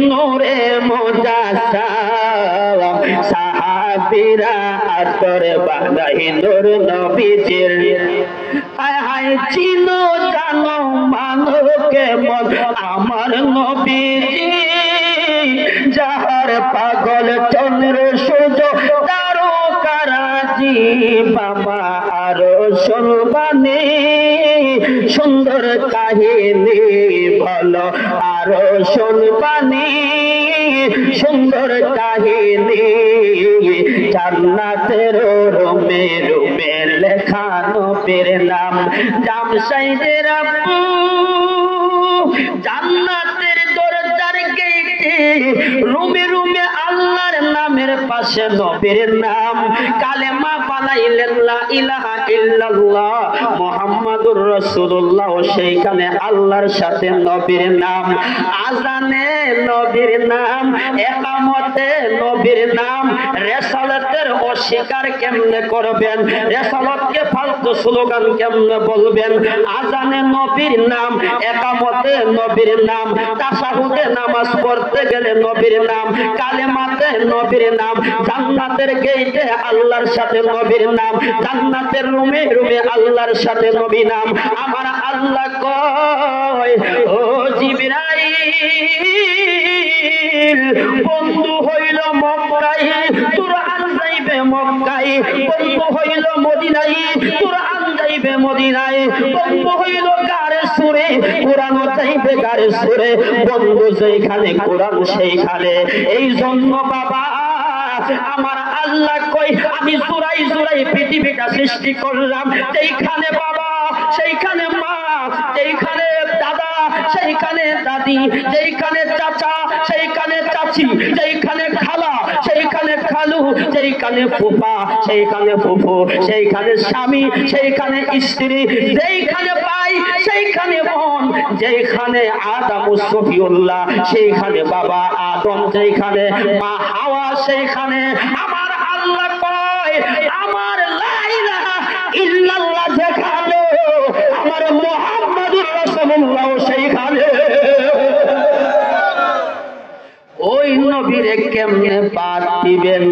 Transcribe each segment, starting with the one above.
নূরে মুজাসসাম সাহাবীরা আতর বাঁধাই নূর নবীজির হায় হায় চিনো জানো মানো কেমন আমার নবীজি যাহার পাগল চন্দ্র সূর্য তারকারাজি বাবা আরো শুনবানি সুন্দর কাহিনী বলো আরো শুনবানি সুন্দর কাহিনী জান্নাতের রুমে রুমে লেখা নবীর নাম জামশাইদের আব্বু জান্নাতের দরজার গেটে রুমে রুমে আল্লাহর নামের পাশে নবীর নাম কালেমা বানাইলেন লা ইলাহা ইল্লাল্লাহ মুহাম্মাদুর রাসূলুল্লাহ সেইখানে আল্লাহর সাথে নবীর নাম আযানে নবীর নাম ইকামতে নবীর নাম রিসালাতের অস্বীকার কেমনে করবেন রিসালাতকে ফালতু স্লোগান কেমনে বলবেন আযানে নবীর নাম ইকামতে নবীর নাম তাশাহুদে নামাজ পড়তে গেলে নবীর নাম কালেমাতে নবীর নাম জান্নাতের গেটে আল্লাহর সাথে নবীর নাম জান্নাতের রুমে রুমে আল্লাহর সাথে নবী নাম আমার আল্লাহ কয় ও জিবরাইল বন্ধু হইল মক্কায় তোর আন যাইবে মক্কায় বন্ধু হইল মদিনায় তোর আন যাইবে মদিনায় বন্ধু হইল গারে সুরে কোরআন যাইবে গারে সুরে বন্ধু যেখানে কোরআন সেইখানে এই জন্য বাবা আমার আল্লাহ কই আমি জোড়াই জোড়াই পৃথিবীটা সৃষ্টি করলাম সেইখানে বাবা সেইখানে মা সেইখানে দাদা সেইখানে দাদি সেইখানে চাচা সেইখানে চাচি সেইখানে খালা সেইখানে খালু সেইখানে ফুফা সেইখানে ফুফু সেইখানে স্বামী সেইখানে স্ত্রী সেইখানে ভাই সেইখানে বোন যেখানে আদম সফিউল্লাহ সেইখানে বাবা আদম সেইখানে মা হাওয়া সেইখানে আমার আল্লাহ কয় আমার লা ইলাহা ইল্লাল্লাহ যেখানে আমার মুহাম্মাদুর রাসূলুল্লাহ সেইখানে ওই নবীর কেমনে বাদ দিবেন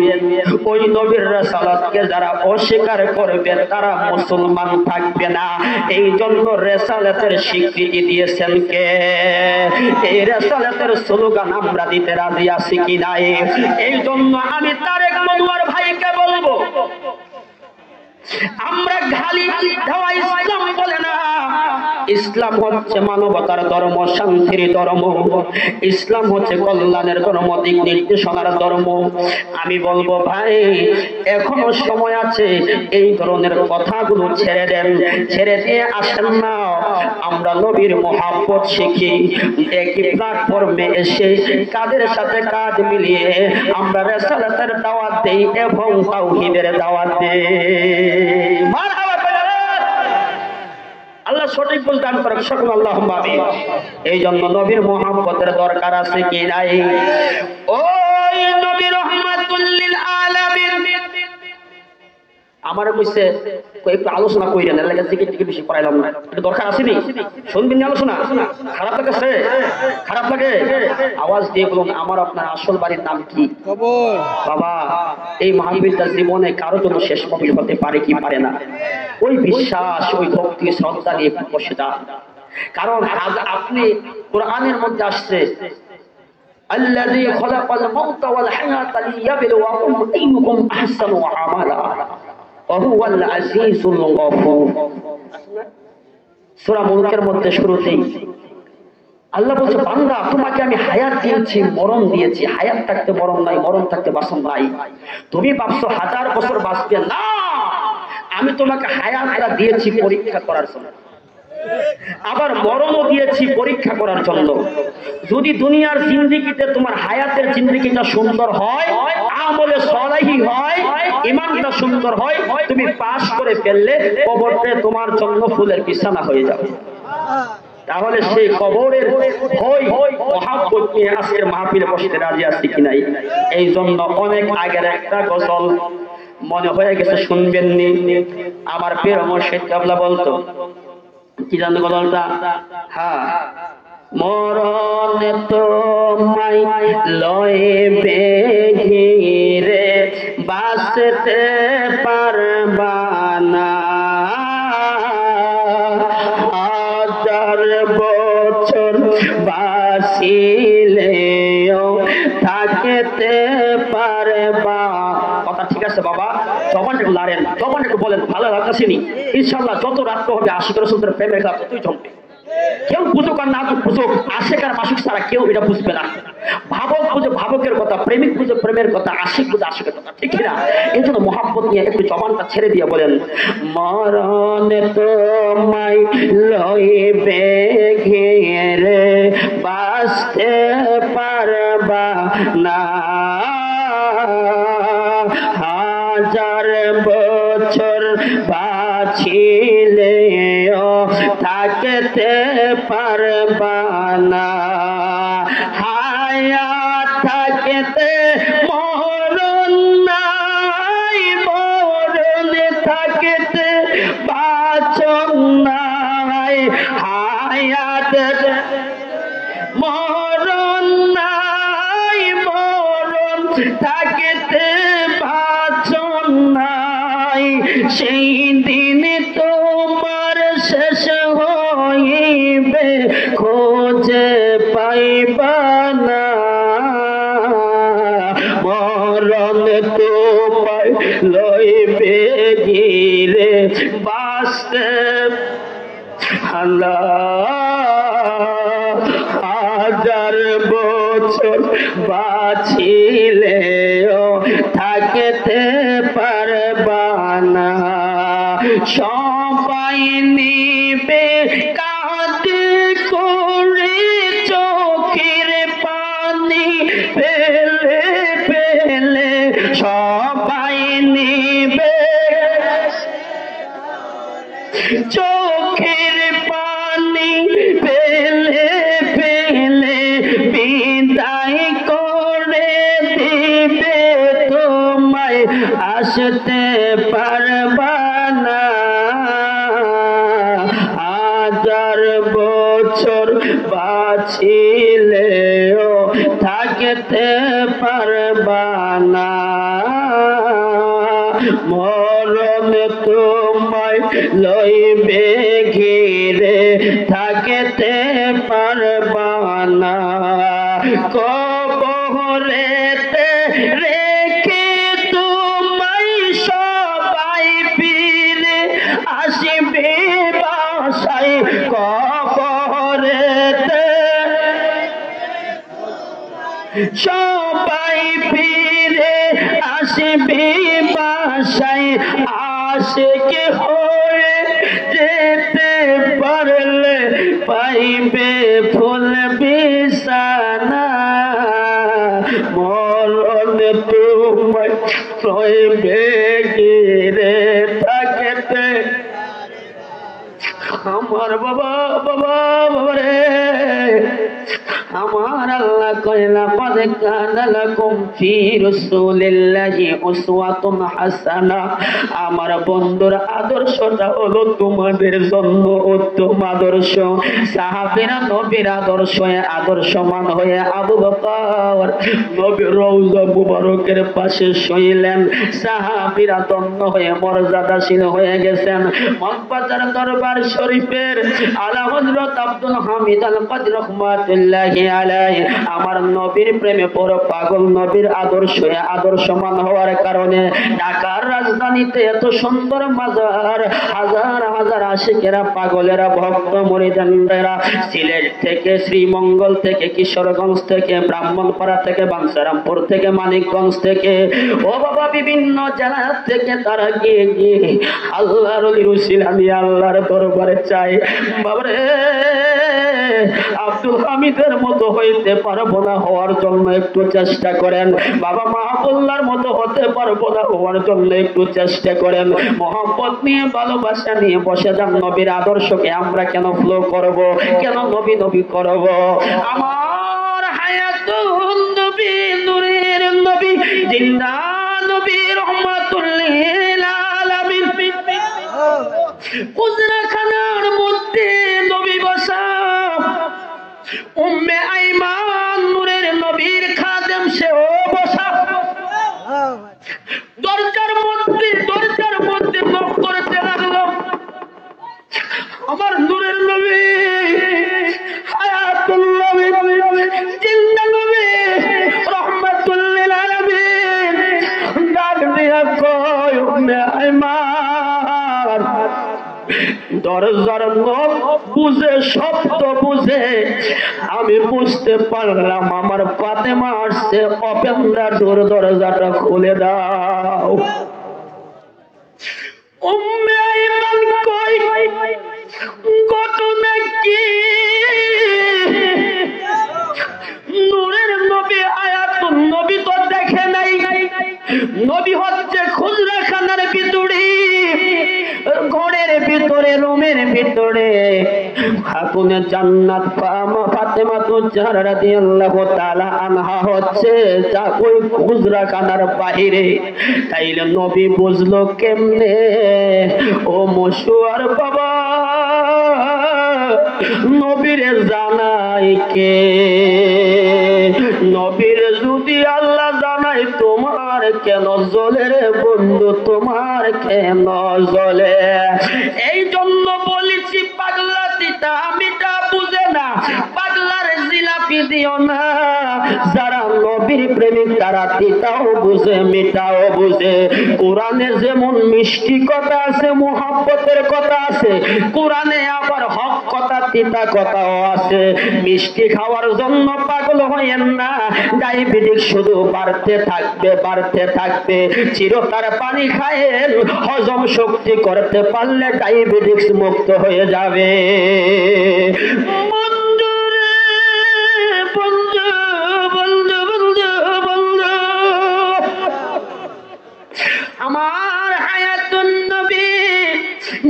ওই নবীর রিসালাতকে যারা অস্বীকার করবে তারা মুসলমান থাকবে না এই জন্য রিসালাতের স্বীকৃতি দিয়েছেন কে এই রিসালাতের স্লোগান আমরা দিতে রাজি আছি কি নাই এই জন্য আমি তারেক মনোয়ার ভাইকে বলবো আমরা খালি দেওয়া ইসলাম বলে না ইসলাম হচ্ছে মানবতার ধর্ম শান্তির ধর্ম ইসলাম হচ্ছে কল্যাণের ধর্ম দিক নির্দেশনার ধর্ম আমি বলবো ভাই এখনো সময় আছে এই ধরনের কথাগুলো ছেড়ে দেন ছেড়ে দিয়ে আসেন না আমরা নবীর মহব্বত শিখি একই প্ল্যাটফর্মে এসে কাদের সাথে কাজ মিলিয়ে আমরা রিসালাতের দাওয়াত দেই এবং তাওহীদের দাওয়াত দেই মারহাবা আল্লাহ সঠিক বল দান করুক সকল আল্লাহুম্মা আমিন এই জন্য নবীর মহব্বতের দরকার আছে কি নাই ওই নবী রাহমাতুল লিল আলামিন আমার কইছে একটু আলোচনা কইরেন এর লাগি থেকে বেশি পড়াইলাম না এটা দরকার আছে নি শুনবেন না আলোচনা খারাপ লাগছে খারাপ লাগে আওয়াজ দিয়ে বলুন আমার আপনার আসল বাড়ির নাম কি কবর বাবা এই মাহফিলটা জীবনে কারো জন্য শেষ মাহফিল হতে পারে কি পারে না ওই বিশ্বাস ওই ভক্তি শ্রদ্ধা নিয়ে বসে যান কারণ আজ আপনি কোরআনের মধ্যে আসছে আল্লাযী খালাকাল মাউতা ওয়াল হায়াতা লিয়াবলুয়াকুম আইয়ুকুম আহসানু আমালা ওয়া হুয়াল আজিজুল গফুর সূরা মুলকের মধ্যে শুরুতেই আল্লাহ বলছে বান্দা তোমাকে আমি হায়াত দিয়েছি মরণ দিয়েছি হায়াত থাকতে মরণ নাই মরণ থাকতে বাসন নাই তুমি ভাবছো 1000 বছর বাঁচবে না আমি তোমাকে হায়াতটা দিয়েছি পরীক্ষা করার জন্য আবার মরণও দিয়েছি পরীক্ষা করার জন্য যদি দুনিয়ার জিন্দেগিতে তোমার হায়াতের জিন্দেগিটা সুন্দর হয় আমলে সালেহী হয় ঈমানটা সুন্দর হয় তুমি পাস করে ফেললে কবরতে তোমার জন্য ফুলের বিছানা হয়ে যাবে তাহলে সেই কবরের ভয় মহব্বত নিয়ে আজকের মাহফিলে বসতে রাজি আছি কি নাই এই জন্য অনেক আগের একটা গজল মনে হয়ে গেছে শুনবেন নি আমার প্রিয় মুর্শিদ কেবলা বলতো কি জানো গজলটা হ্যাঁ মরণ তোমায় লইবে ঘিরে বাঁচতে পারবা না, হাজার বছর বাঁচিলেও থাকতে পারবা। কথা ঠিক আছে বাবা, জবান একটু লাড়েন, জবান একটু বলেন ভালো লাগতেছেনি। ইনশাল্লাহ যত রাত্র হবে আশিক রাসূলের প্রেমের খেলা ততই জমবে। কেউ বুঝুক আর না বুঝুক, আশেক আর মাসুক ছাড়া কেউ এটা বুঝবে না। ভাবক বুঝে ভাবকের কথা, প্রেমিক বুঝে প্রেমের কথা, আশিক বুঝে আশিকের কথা, ঠিক না? এই জন্য মহাব্বত নিয়ে একটু জবানটা ছেড়ে দিয়ে বলেন, মরণ তোমায় লইবে ঘিরে বাঁচতে পারবা না, হাজার বছর বাঁচিলেও থাকতে পারবা না, হায়াত থাকতে মরণ নাই, মরণ থাকতে বাঁচন নাই, হায়াত মরণ নাই, মরণ থাকতে বাঁচন নাই, সেই দিন তোমার শেষ হইবে খোঁজে পাইবা না, মরণ তোমায় লইবে ঘিরে বাঁচতে হাজার বছর বাঁচিলেও থাকতে পারবা না, সবাই নিবে কাঁদে করে চোখের পানি ফেলে ফেলে, সবাই নিবে চোখের পানি ফেলে ফেলে, বিদায় করে দিবে তোমায় আসতে পারবা না, হাজার বছর বাঁচিলেও থাকতে পারবা না, মরণ তোমায় লইবে ঘিরে থাকতে পারবা না, কবরেতে রেখে তোমায় সবাই ফিরে আসবে বাসায়, কবরেতে সবাই ফিরে আসবে বাসায়, আশিক হয়ে যেতে পারলে পাইবে ফুল বিছানা, মরণ তোমায় লইবে ঘিরে থাকতে, আমার বাবা বাবা বাবা রে, আমার আল্লাহ কইলা কদ কানা লাকুম ফি রাসূলিল্লাহি উসওয়াতুন হাসানা, আমার বন্ধুর আদর্শটা হলো তোমাদের জন্য উত্তম আদর্শ। সাহাবীরা নবীর আদর্শমান হয়ে আবু বকর নবীর রওজা মুবারকের পাশে শুইলেন, সাহাবীরা ধন্য হয়ে মর্যাদাশীল হয়ে গেছেন। মগবাজার দরবার শরীফের আলা হযরত আব্দুল হামিদ আল কাদরি রাহমাতুল্লাহি আলাইহি আমার নবীর প্রেমে পুরো পাগল, নবীর আদর্শমান হওয়ার কারণে ঢাকার রাজধানীতে এত সুন্দর মাজার, হাজার হাজার আশিকেরা পাগলেরা ভক্ত মুরিদানরা সিলেট থেকে, শ্রীমঙ্গল থেকে, কিশোরগঞ্জ থেকে, ব্রাহ্মণপাড়া থেকে, বাঞ্ছারামপুর থেকে, মানিকগঞ্জ থেকে, ও বাবা বিভিন্ন জেলা থেকে তারা গিয়ে গিয়ে আল্লাহর উসিলা নিয়ে আল্লাহর দরবারে চাই। বাবারে আব্দুল হামিদের মতো হইতে পারবো না, হওয়ার জন্য একটু চেষ্টা করেন। বাবা মাহবুল্লাহর মতো হতে পারবো না, হওয়ার জন্য একটু চেষ্টা করেন। মহব্বত নিয়ে ভালোবাসা নিয়ে বসে যান। নবীর আদর্শকে আমরা কেন ফলো করব, কেন নবী নবী করব? আমার হায়াতুন নবী, নূরের নবী, জিন্দা নবী, রহমাতুল লিল আলামিন, কুজরাখানার মধ্যে নবী বসা, দরজার নখ বুঝে, শব্দ বুঝে আমি বুঝতে পারলাম আমার ফাতেমা আসছে। অপেন্দা দরজাটা খুলে দাও। উম্মে আইমান কই ঘটনা কি? নূরের নবী আয়াতুন নবী তো দেখে নাই। নবী হচ্ছে খুজরাখানার ভিতরে, ঘরের ভিতরে, রুমের ভিতরে খাতুনে জান্নাত ফাতেমা তুজ্জারা রাদিয়াল্লাহু তাআলা আনহা হচ্ছে যা ওই খুজরাখানার বাইরে। তাইলে নবী বুঝলো কেমনে? ও মশুয়ার বাবা, নবীরে জানাই কে? নবীর যদি আল্লাহ জানাই তোমার কেন জ্বলে রে বন্ধু, তোমার কেন জ্বলে? এই জন্য বলেছি পাগলা তিতা মিটা বুঝে না, পাগলার জিলাপি দিও না। যারা নবীর প্রেমিক তারা তিতাও বুঝে মিঠাও বুঝে। কোরআনে যেমন মিষ্টি কথা আছে, মুহাব্বতের কথা আছে, কোরআনে আবার হক কথা তিতা কথাও আছে। মিষ্টি খাওয়ার জন্য পাগল হয়েন না, ডায়াবেটিস শুধু বাড়তে থাকবে বাড়তে থাকবে। চিরতার পানি খায়েন, হজম শক্তি করতে পারলে ডায়াবেটিস মুক্ত হয়ে যাবে। আমার হায়াতুন নবী,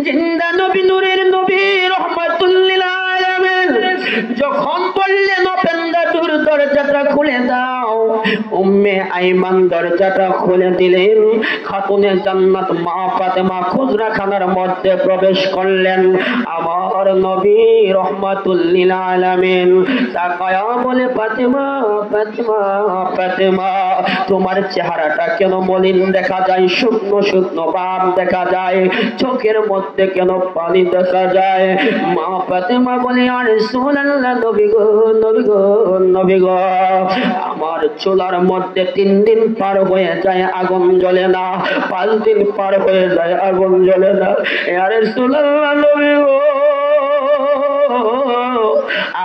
জিন্দা নবী, নূরের নবী, রহমাতুল লিল আলামিন যখন বললেন অপেন্দা দরজাটা খুলে দাও, উম্মে আইমান দরজাটা খুলে দিলেন। খাতুনে জান্নাত মা ফাতেমা খুজরাখানার মধ্যে প্রবেশ করলেন। আমার নবী রহমাতুল লিল আলামিন তাকায়া বলে, ফাতেমা ফাতেমা ফাতেমা, তোমার চেহারাটা কেন মলিন দেখা যায়? শুকনো শুকনো ভাব দেখা যায়, চোখের মধ্যে কেন পানি দেখা যায়? মা ফাতেমা বলে, আর রাসূলুল্লাহ, নবী গো নবী গো নবী গো, আমার চুলার মধ্যে 3 দিন পার হয়ে যায় আগুন জ্বলে না, 5 দিন পার হয়ে যায় আগুন জ্বলে না। ইয়া রাসূলুল্লাহ, নবী গো,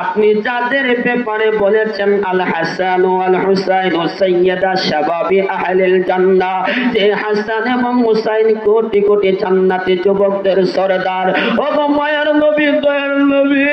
আপনি যাদের ব্যাপারে বলেছেন আল হাসান ওয়াল হুসাইন সাইয়্যিদা শাবাবি আহলিল জান্নাহ, যে হাসান এবং হুসাইন কোটি কোটি জান্নাতি যুবকদের সরদার। ও গো মায়ার নবী, দয়ার নবী,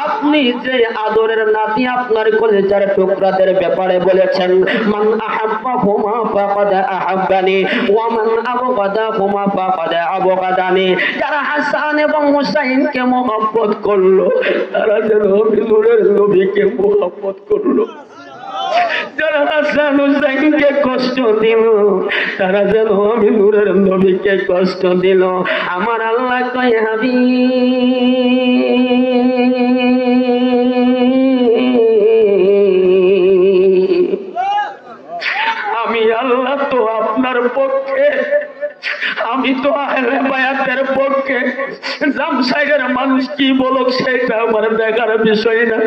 আপনি যে আদরের নাতি আপনার কলিজার টুকরাদের ব্যাপারে বলেছেন, মান আহাব্বাহুমা ফাকাদ আহাব্বানি ওয়া মান আবগাদাহুমা ফাকাদ আবগাদানি, যারা হাসান এবং হুসাইনকে মহব্বত করলো তারা যেন নূরের নবীকে মহব্বত করলো। যারা হাসান হুসাইনকে কষ্ট দিল তারা যেন আমি নূরের নবীকে কষ্ট দিল। আমার আল্লাহ কয়, আমি আল্লাহ তো আপনার পক্ষে, আমি তো আহলে বায়াতের পক্ষে। জামসাইরের মানুষ কি বলুক সেটা আমার দেখার বিষয় না,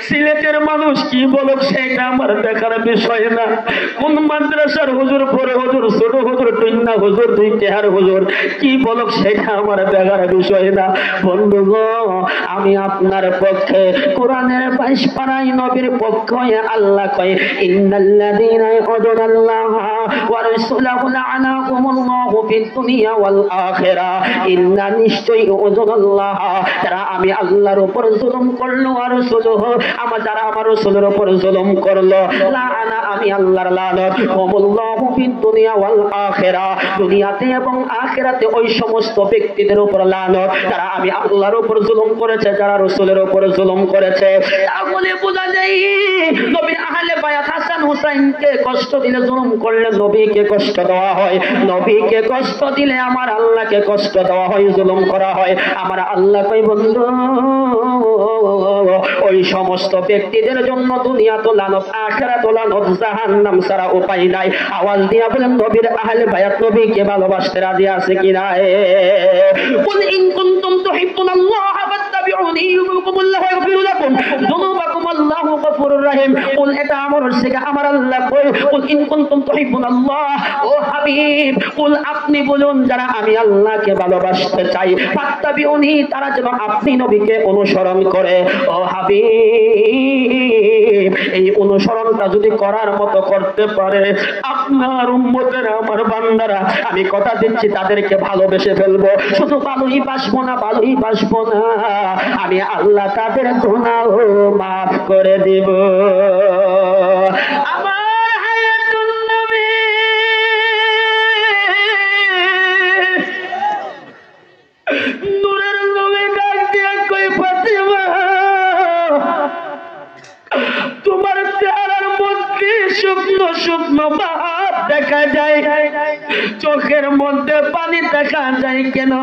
সিলেটের মানুষ কি বলুক সেটা আমার দেখার বিষয় না, কোন মাদ্রাসার হুজুর, পরে হুজুর, ছোট হুজুর, টুন্না হুজুর, 2 টেহার হুজুর কি বলুক সেটা আমার দেখার বিষয় না। বন্ধুগো, আমি আপনার পক্ষে। কোরআনের 22 পারায় নবীর পক্ষে আল্লাহ কয়, ইন্নাল্লাযীনা ইয়াউযুনাল্লাহা ওয়া রাসূলাহু লা'নাহুমুল্লাহু ফিদ দুনিয়া ওয়াল আখিরাহ, ইন্না নিশ্চয়ই ইয়াউযুনাল্লাহ, যারা আমি আল্লাহর উপর জুলুম করলো আর রাসূলুহু, আমার যারা আমার রাসূলের উপর জুলুম করলো, লাআনা আমি আল্লাহর লানত, হুমুল্লাহু ফিদ দুনিয়া ওয়াল আখিরাহ, দুনিয়াতে এবং আখিরাতে ওই সমস্ত ব্যক্তিদের উপর লানত যারা আমি আল্লাহর উপর জুলুম করেছে, যারা রাসূলের উপর জুলুম করেছে। তাহলে বোঝা যায় নবীর আহলে বায়াত হাসান হুসাইনকে কষ্ট দিলে, জুলুম করলে নবীকে কষ্ট দেওয়া হয়, নবীকে কষ্ট দিলে আমার আল্লাহকে কষ্ট দেওয়া হয়, জুলুম করা হয়। আমার আল্লাহ কই, বন্ধু, ওই সমস্ত ব্যক্তিদের জন্য দুনিয়া তো লানত, আখিরাত লানত, জাহান্নাম ছাড়া উপায় নাই। আওয়াজ দিয়া বলেন, নবীর আহলে বায়াত নবীকে ভালোবাসতে রাজি আছে কিনা? কুল ইন কুনতুম তুহিব্বুনাল্লাহ ফাত্তাবিউনি ইউহিব্বুকুমুল্লাহু ওয়া ইয়াগফির লাকুম যুনুবাকুম, আল্লাহু গফুরুর ইব্রাহিম কুল এটা আমার থেকে আমার আল্লাহ কই কুল ইন কুনতুম তুহিব্বুনাল্লাহ ও হাবিব কুল আপনি বলুন যারা আমি আল্লাহকে ভালোবাসতে চাই ফাত্তাবিউনি তারা যেন আপনি নবীকে অনুসরণ করে ও হাবিব এই অনুসরণটা যদি করার মতো করতে পারে আপনার উম্মতেরা আমার বান্দারা আমি কথা দিচ্ছি তাদেরকে ভালোবেসে ফেলবো শুধু ভালোই বাসবো না আমি আল্লাহ তাদের গুনাহ মাফ করে দেব আমার হায়াতুন নবী নূরের নবী ডাক দিয়া কই ফাতিমা তোমার চেহারার মধ্যে শুকনো শুকনো ভাব দেখা যায় চোখের মধ্যে পানি দেখা যায় কেন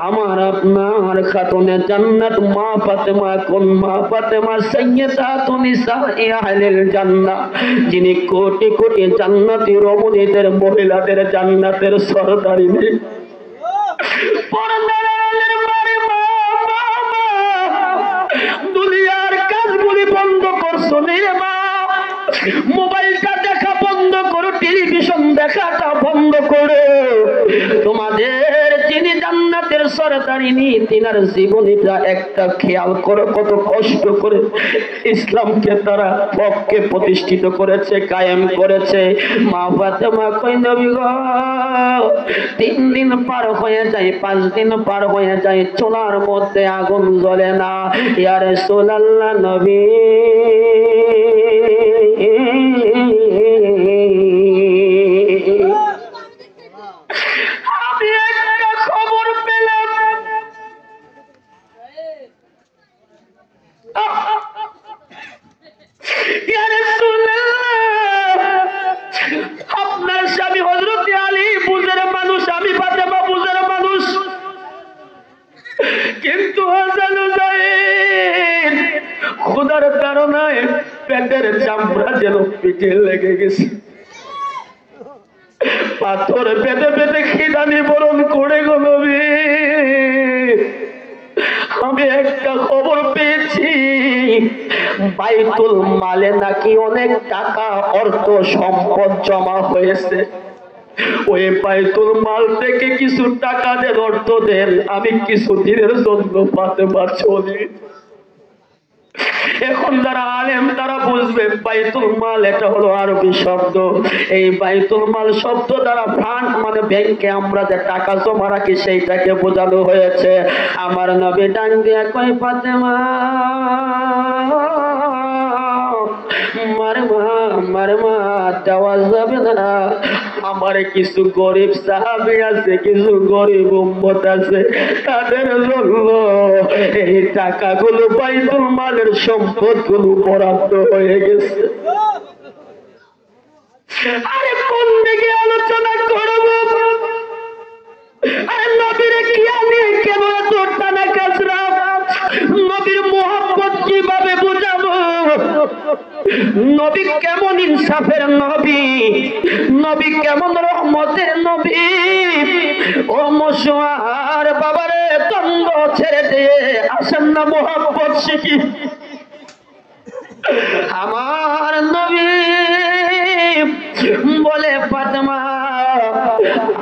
আমার আপনার খাতুনে জান্নাত মা ফাতেমা কোন মা ফাতেমা সাইয়্যিদাতুন নিসাই আহলিল জান্নাহ যিনি কোটি কোটি জান্নাতি রমণীদের মহিলাদের জান্নাতের সরদারিনী পর্দার আড়ালের মারে মা দুনিয়ার কাজগুলি বন্ধ করছো রে মা মোবাইলটা দেখা বন্ধ করো টেলিভিশন দেখাটা বন্ধ করো তোমাদের যিনি জান্নাতের সরদারিনী তিনার জীবনীটা একটা খেয়াল করো কত কষ্ট করে ইসলামকে তারা পক্ষে প্রতিষ্ঠিত করেছে কায়েম করেছে মা ফাতেমা কই নবী গো 3 দিন পার হয়ে যায় 5 দিন পার হয়ে যায় চুলার মধ্যে আগুন জ্বলে না ইয়া রাসূলুল্লাহ নবী আমি একটা খবর পেলাম ইয়া রাসূলুল্লাহ আপনার স্বামী হযরত আলী বুঝের মানুষ আমি ফাতেমা বুঝের মানুষ কিন্তু হাসান হুসাইন খোদার কারণে পেটের চামড়া যেন পিঠে লেগে গেছে পাথর পেটে পেটে খিদানি বরণ করে গো নবী আমি একটা খবর পেয়েছি বাইতুল মালে নাকি অনেক টাকা অর্থ সম্পদ জমা হয়েছে ওই বাইতুল মাল থেকে কিছু টাকা দেন অর্থ দেন আমি কিছু দিনের জন্য ফাতেমা চলি এখন যারা আলেম তারা বুঝবে বাইতুল মাল এটা হলো আরবি শব্দ এই বাইতুল মাল শব্দ দ্বারা ফান্ড মানে ব্যাংকে আমরা যে টাকা জমা রাখি সেইটাকে বোঝানো হয়েছে আমার নবী ডান দিয়া কই ফাতেমা মারমা দেওয়া যাবে না আমার কিছু গরিব সাহাবী আছে কিছু গরিব উম্মত আছে তাদের জন্য এই টাকাগুলো বাইতুল মালের সম্পদগুলো বরাদ্দ হয়ে গেছে আরে কোন দিকে আলোচনা করব আরে নবীর কিয়ালে কেন এত টানা কাজরা নবীর মোহাম্মত কিভাবে বুঝাবো নবী কেমন ইনসাফের নবী নবী কেমন রহমতের নবী ও মুশওয়ার বাবারে দ্বন্দ্ব ছেড়ে দিয়ে আসেন না মোহাম্মত শিখি আমার নবী বলে ফাতেমা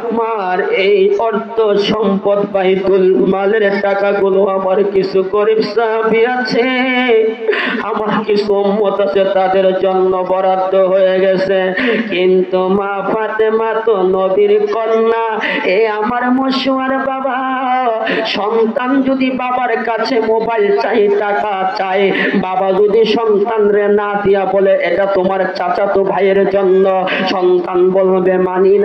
আমার এই অর্থ সম্পদ বাইতুল মালের টাকাগুলো আমার কিছু গরিব সাহাবী আছে আমার কিছু উম্মত আছে তাদের জন্য বরাদ্দ হয়ে গেছে কিন্তু মা ফাতেমা তো নবীর কন্যা এ আমার মুশওয়ার বাবা সন্তান যদি বাবার কাছে মোবাইল চাই টাকা চাই বাবা যদি সন্তানরে না দিয়া বলে এটা তোমার চাচাতো ভাইয়ের জন্য সন্তান বলবে মানি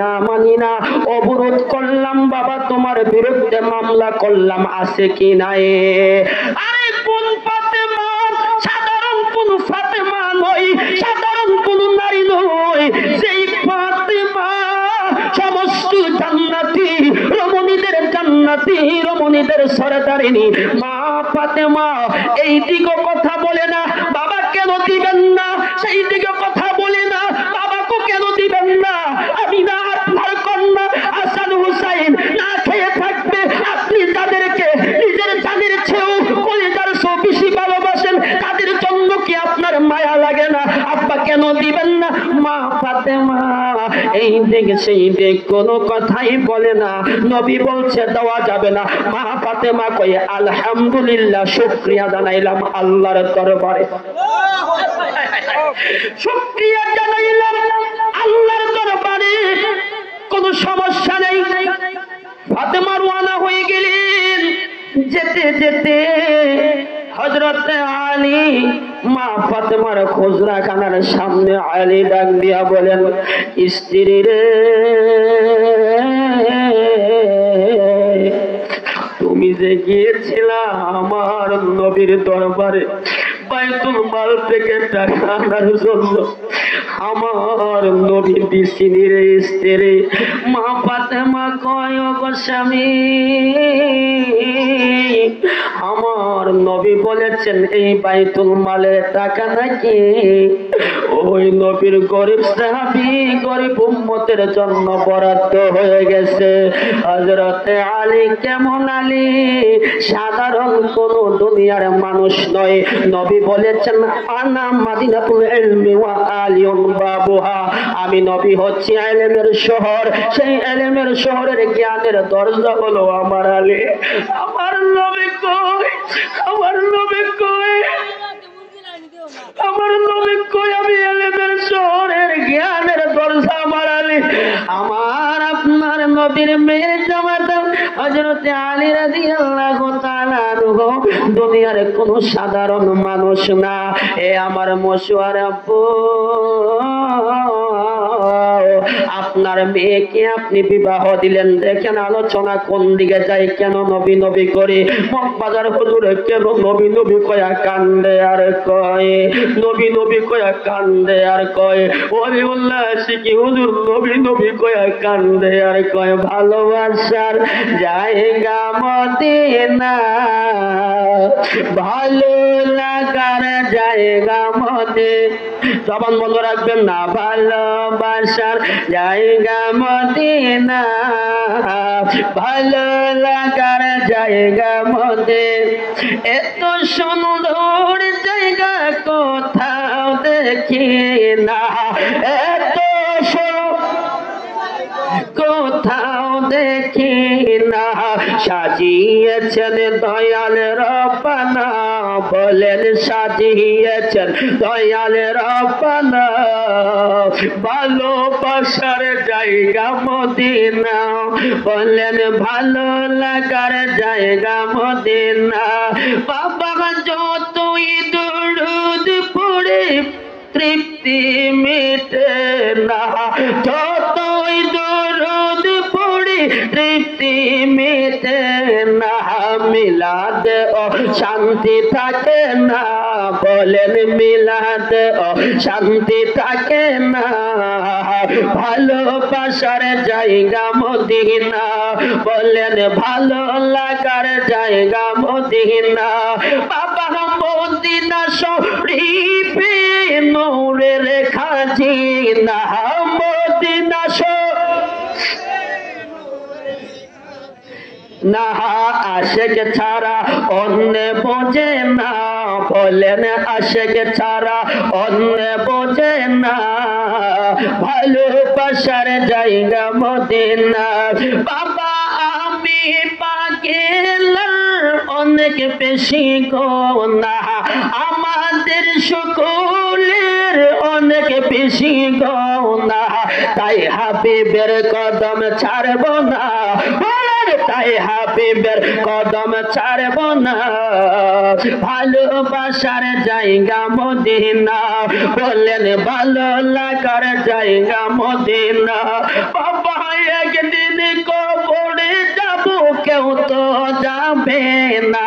না অবরোধ করলাম বাবা তোমার বিরুদ্ধে মামলা করলাম আছে কি নাই আরে কোন ফাতেমা সাধারণ কোন ফাতেমা নয় সাধারণ কোন নারী নয় যেই ফাতেমা সমস্ত জান্নাতি রমণীদের সরদারিনী মা ফাতেমা এই দিকে কথা বলে না বাবা কেন দিবেন না সেই দিকে কথা বলে না বাবাকে কেন দিবেন না আমি না আপনার কন্যা হাসান হুসাইন না খেয়ে থাকবে আপনি তাদেরকে নিজের জানের চেয়েও কলিজার চেয়েও বেশি ভালোবাসেন তাদের জন্য কি আপনি এই দিক সেই দিক কোনো কথাই বলে না। নবী বলছে দেওয়া যাবে না। মা ফাতেমা কয়ে আলহামদুলিল্লাহ, শুকরিয়া জানাইলাম আল্লাহর দরবারে, শুকরিয়া জানাইলাম আল্লাহর দরবারে, কোনো সমস্যা নেই। ফাতেমা রওনা হয়ে গেলেন। যেতে যেতে হযরত আলী মা ফাতেমার খুজরাখানার সামনে আলী ডাক দিয়া বলেন, স্ত্রী রে, তুমি যে গিয়েছিলা আমার নবীর দরবারে বাইতুল মাল থেকে টাকা আনার জন্য, আমার নবী দিছিনি রে স্ত্রী। মা ফাতেমা কয়, গো স্বামী, আমার নবী বলেছেন এই বাইতুল মালের টাকা নাকি ওই নবীর গরিব সাহাবী গরিব উম্মতের জন্য বরাদ্দ হয়ে গেছে। হযরত আলী কেমন আলী? সাধারণ কোন দুনিয়ার মানুষ নয়। নবী বলেছেন আনা মাদিনাতুল ইলমি ওয়া আলিউন বাবুহা, আমি নবী হচ্ছি ইলমের শহর, সেই ইলমের শহরের জ্ঞানের দরজা হলো আমার আলী। আমার নবী কই, আমার নবী কই, আমার নবী কই, আমি ইলমের শহরের জ্ঞানের দরজা আমার আলী। আমার আপনার নবীর মেয়ের জামাতা হযরত আলী রাদিয়াল্লাহু তাআলা আনহু দুনিয়ার কোন সাধারণ মানুষ না। এ আমার মশওয়ার আব্বু, আপনার মেয়েকে আপনি বিবাহ দিলেন, দেখেন আলোচনা কোন দিকে যায়। কেন নবী নবী করে মগবাজার হুজুর কেন নবী নবী কয়া কান্দে আর কয়, নবী নবী কয়া কান্দে আর কয়, ওলিউল্লাহ শিখি হুজুর নবী নবী কয়া কান্দে আর কয়, ভালোবাসার জায়গা মদিনা, ভালো লাগার জায়গা মদিনা, জবান বন্ধ রাখবেন না, ভালোবাসার জায়গা মদিনা, ভালো লাগার জায়গা মদিনা, এত সুন্দর জায়গা কোথাও দেখি না, এত কোথাও দেখি না, সাজিয়েছেন দয়াল রব্বানা, বলেন সাজিয়েছেন দয়াল রব্বানা, ভালোবাসার জায়গা মদিনা, বলেন ভালো লাগার জায়গা মদিনা। বাবা যতই দরুদ পড়ে তৃপ্তি মিটে না, যতই দরুদ পড়ে তৃপ্তি মিটে না, মিলাদ ও শান্তি থাকে না, বলেন মিলাদ ও শান্তি থাকে না, ভালোবাসার জায়গা মদিনা, বলেন ভালো লাগার জায়গা মদিনা। বাবা মদিনা শরীফে নূরের খাজিনা, মদিনা না, আশেক ছাড়া অন্য বোঝে না, বলেন আশেক ছাড়া অন্য বোঝে না, ভালোবাসার জায়গা মদিনা। বাবা আমি পাগেলার অনেক বেশি গোনা, আমাদের সকলের অনেক বেশি গোনা, তাই হাবিবের কদম ছাড়ব না, তাই হাবিবের কদম ছাড়ব না, ভালোবাসার জায়গা মদিনা, বলেন ভালো লাগার জায়গা মদিনা। বাবা একদিন কবরে যাব, কেউ তো যাবে না,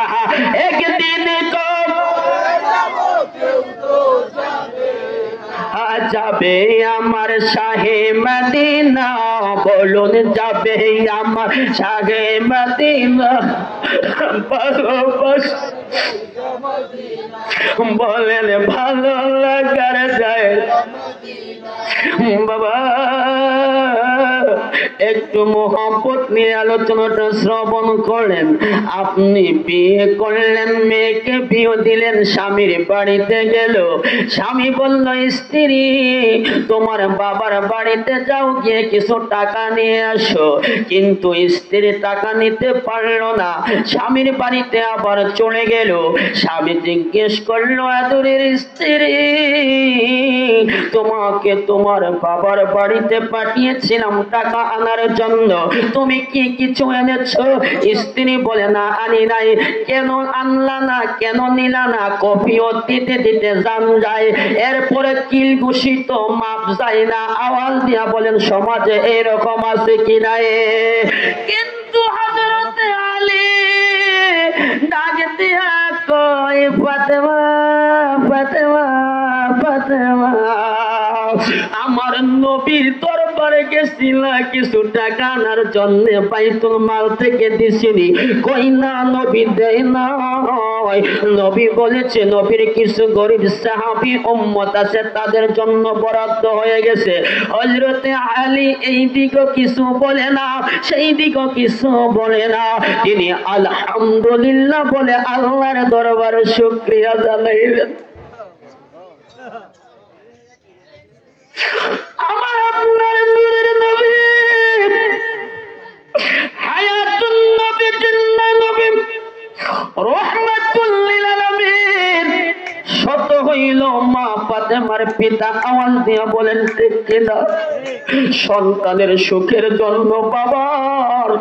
একদিন কবরে যাব, কেউ তো যাবে না, যাবে আমার শাহে মদিনা, বলুন যাবে আমার শাহে মদিনা, ভালোবাসা বলেন ভালো লাগার জায়গা বাবা। একটু মোহাম্মত নিয়ে আলোচনাটা শ্রবণ করেন। আপনি বিয়ে করলেন, মেয়েকে বিয়ে দিলেন, স্বামীর বাড়িতে গেল। স্বামী বলল, স্ত্রী তোমার বাবার বাড়িতে যাও, গিয়ে কিছু টাকা নিয়ে আসো। কিন্তু স্ত্রী টাকা নিতে পারলো না, স্বামীর বাড়িতে আবার চলে গেল। স্বামী জিজ্ঞেস করলো, আদরের স্ত্রী তোমাকে তোমার বাবার বাড়িতে পাঠিয়েছিলাম টাকা আনার জন্য, তুমি কি কিছু এনেছো? স্ত্রী বলে, না আনি নাই। কেন আনলা না, কেন নিলা না? কফিও দিতে দিতে জান যায়, এরপরে কিল ঘুষি তো মাপ যায় না। আওয়াজ দিয়া বলেন সমাজে এরকম আছে কি নাই? কিন্তু হযরতে আলী ডাক দিয়া কয়, ফাতেমা ফাতেমা ফাতেমা, আমার নবীর দরবারে গেছিলা কিছু টাকা আনার জন্য, বাইতুল মাল থেকে দিছিনি। কই না, নবী দেয় না। নবী বলেছে নবীর কিছু গরিব সাহাবী উম্মত আছে, তাদের জন্য বরাদ্দ হয়ে গেছে। হযরতে আলী এই দিকও কিছু বলে না, সেই দিকও কিছু বলে না। তিনি আলহামদুলিল্লাহ বলে আল্লাহর দরবারে শুকরিয়া জানাইলেন। আমার আপনার নূরের নবী, হায়াতুন নবী, জিন্নাহ নবী, রাহমাতুল লিল আলামিন, শত হইল মা ফাতেমার পিতা। আওয়াজ দিয়া বলেন ঠিক কিনা? সন্তানের সুখের জন্য বাবার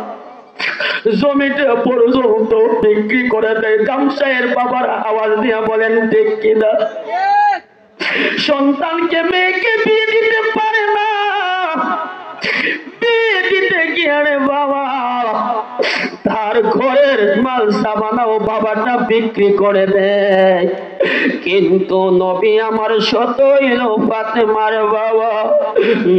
জমিটা পর্যন্ত বিক্রি করে দেয় গামছায়ের বাবার। আওয়াজ দিয়া বলেন ঠিক কিনা? সন্তানকে মেয়েকে বিয়ে দিতে পারে না, বিয়ে দিতে গিয়ে রে বাবা তার ঘরের মাল সামানাও বাবাটা বিক্রি করে দেয়। কিন্তু নবী আমার শত হইল ফাতেমার বাবা,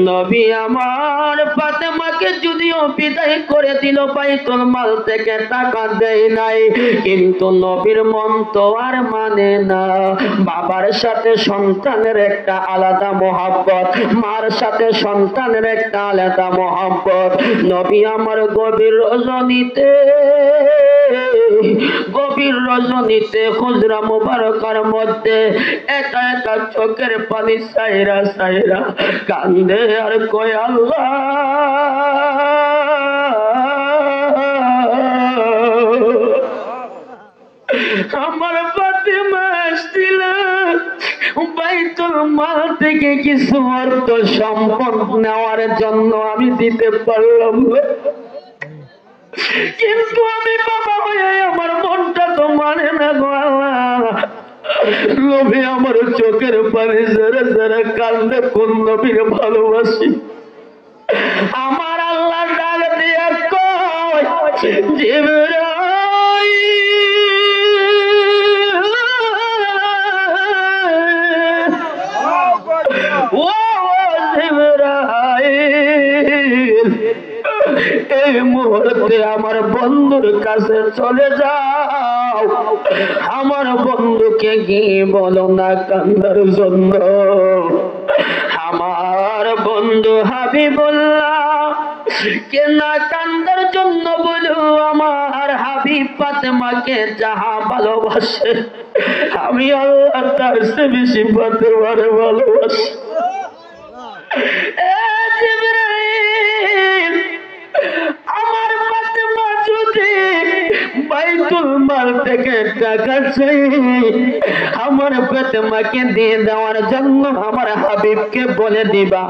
নবী আমার ফাতেমাকে যদিও বিদায় করে দিল, বাইতুল মাল থেকে টাকা দেয় নাই, কিন্তু নবীর মন তো আর মানে না। বাবার সাথে সন্তানের একটা আলাদা মহব্বত, মার সাথে সন্তানের একটা আলাদা মহব্বত। নবী আমার গভীর রজনীতে হুজরা মুবারকার মধ্যে একা একা চোখের পানি সাইরা সাইরা কান্দে আর কয়, আল্লাহ আমার ফাতেমা আসছিল বাইতুল মাল থেকে কিছু অর্থ সম্পদ নেওয়ার জন্য, আমি দিতে পারলাম না। কিন্তু আমি বাবা হয়ে আমার মনটা তো মানে না গো আল্লাহ। নবী আমার চোখের পানি জোরে জোরে কান্দে, কোন নবীকে ভালোবাসি। আমার আল্লাহ ডাক দিয়ে কয়, জিবরাইল ও জিবরাইল, এই মুহূর্তে আমার বন্ধুর কাছে চলে যাও, আমার বন্ধুকে গিয়ে বলো না কান্দার জন্য। আমার বন্ধু হাবিবুল্লাহ কে না কান্দার জন্য বলো, আমার হাবিব ফাতেমাকে যাহা ভালোবাসে আমি আল্লাহ তার চেয়ে বেশি ফাতেমারে ভালোবাসি। আমার ফাতেমা যদি বাইতুল মাল থেকে টাকা চাই, আমার ফাতেমাকে দিয়ে দেওয়ার জন্য আমার হাবিবকে বলে দিবা।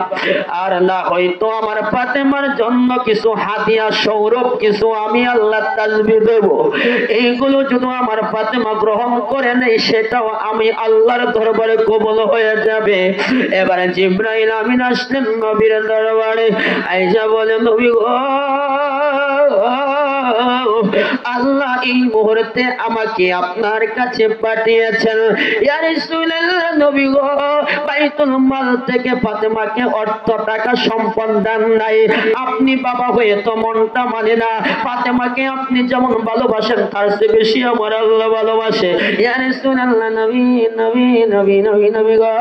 আর না হয়তো আমার ফাতেমার জন্য কিছু হাদিয়া সৌরভ কিছু আমি আল্লাহ তাসবিহ দেব। এইগুলো যদি আমার ফাতেমা গ্রহণ করে নেই, সেটাও আমি আল্লাহর দরবারে কবুল হয়ে যাবে। এবারে জিবরাইল আমিন আসলেন নবীর দরবারে, আয়েশা বলে, নবী গো, আল্লাহ এই মুহূর্তে আমাকে আপনার কাছে পাঠিয়েছেন। ইয়া রাসূলুল্লাহ, নবী গো, বাইতুল মাল থেকে ফাতেমাকে অর্থ টাকা সম্পদ দেন নাই। আপনি বাবা হয়ে তো মনটা মানে না, ফাতেমাকে আপনি যেমন ভালোবাসেন তার চেয়ে বেশি আমার আল্লাহ ভালোবাসে। ইয়া রাসূলুল্লাহ, নবী নবী নবী নবী নবী গো,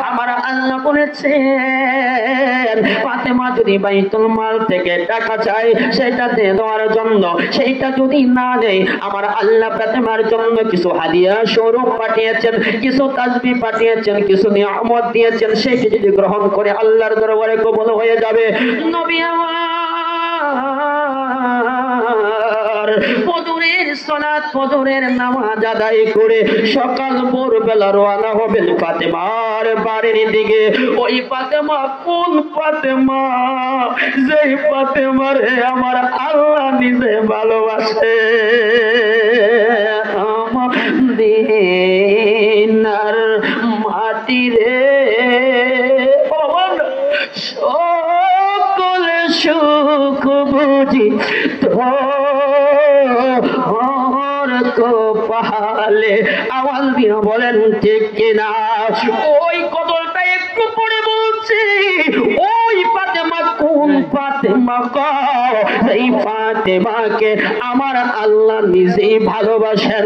আমার আল্লাহ বলেছেন ফাতেমা যদি বাইতুল মাল থেকে টাকা চায় সেটা দেওয়ার জন্য, সেইটা যদি না দেয় আমার আল্লাহ ফাতেমার জন্য কিছু হাদিয়া স্বরূপ পাঠিয়েছেন, কিছু তাসবিহ পাঠিয়েছেন, কিছু নিয়ামত দিয়েছেন, সেটি যদি গ্রহণ করে আল্লাহর দরবারে কবুল হয়ে যাবে। নবী আমার ফজরের সালাত, ফজরের নামাজ আদায় করে সকাল ভোরবেলা রওনা হবেন ফাতেমার বাড়ির দিকে। ওই ফাতেমা কোন ফাতেমা? যেই ফাতেমারে আমার আল্লাহ নিজে ভালোবাসে। দিনার মাটি রে সকল সুখ বুঝি তোর কপালে। আওয়াজ দিয়ে বলেন ঠিক কিনা? ওই কদলটা একটু পরে বলছি, ওই ফাতেমা কোন ফাতেমা গো? এই ফাতেমাকে আমার আল্লাহ নিজেই ভালোবাসেন।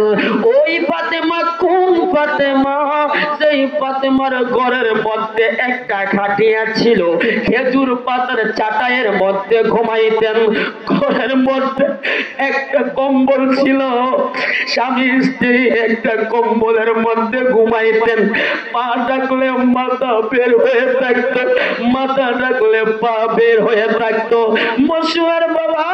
ওই ফাতেমা কোন ফাতেমা? সেই ফাতেমার ঘরের মধ্যে একটা খাটিয়া ছিল, খেজুর পাতার চাটাইয়ের মধ্যে ঘুমাইতেন। ঘরের মধ্যে একটা কম্বল ছিল, স্বামী স্ত্রী একটা কম্বলের মধ্যে ঘুমাইতেন। পা ডাকলে মাথা বের হয়ে থাকতো, মাথা ডাকলে পা বের হয়ে থাকতো। মশুয়ার বাবা,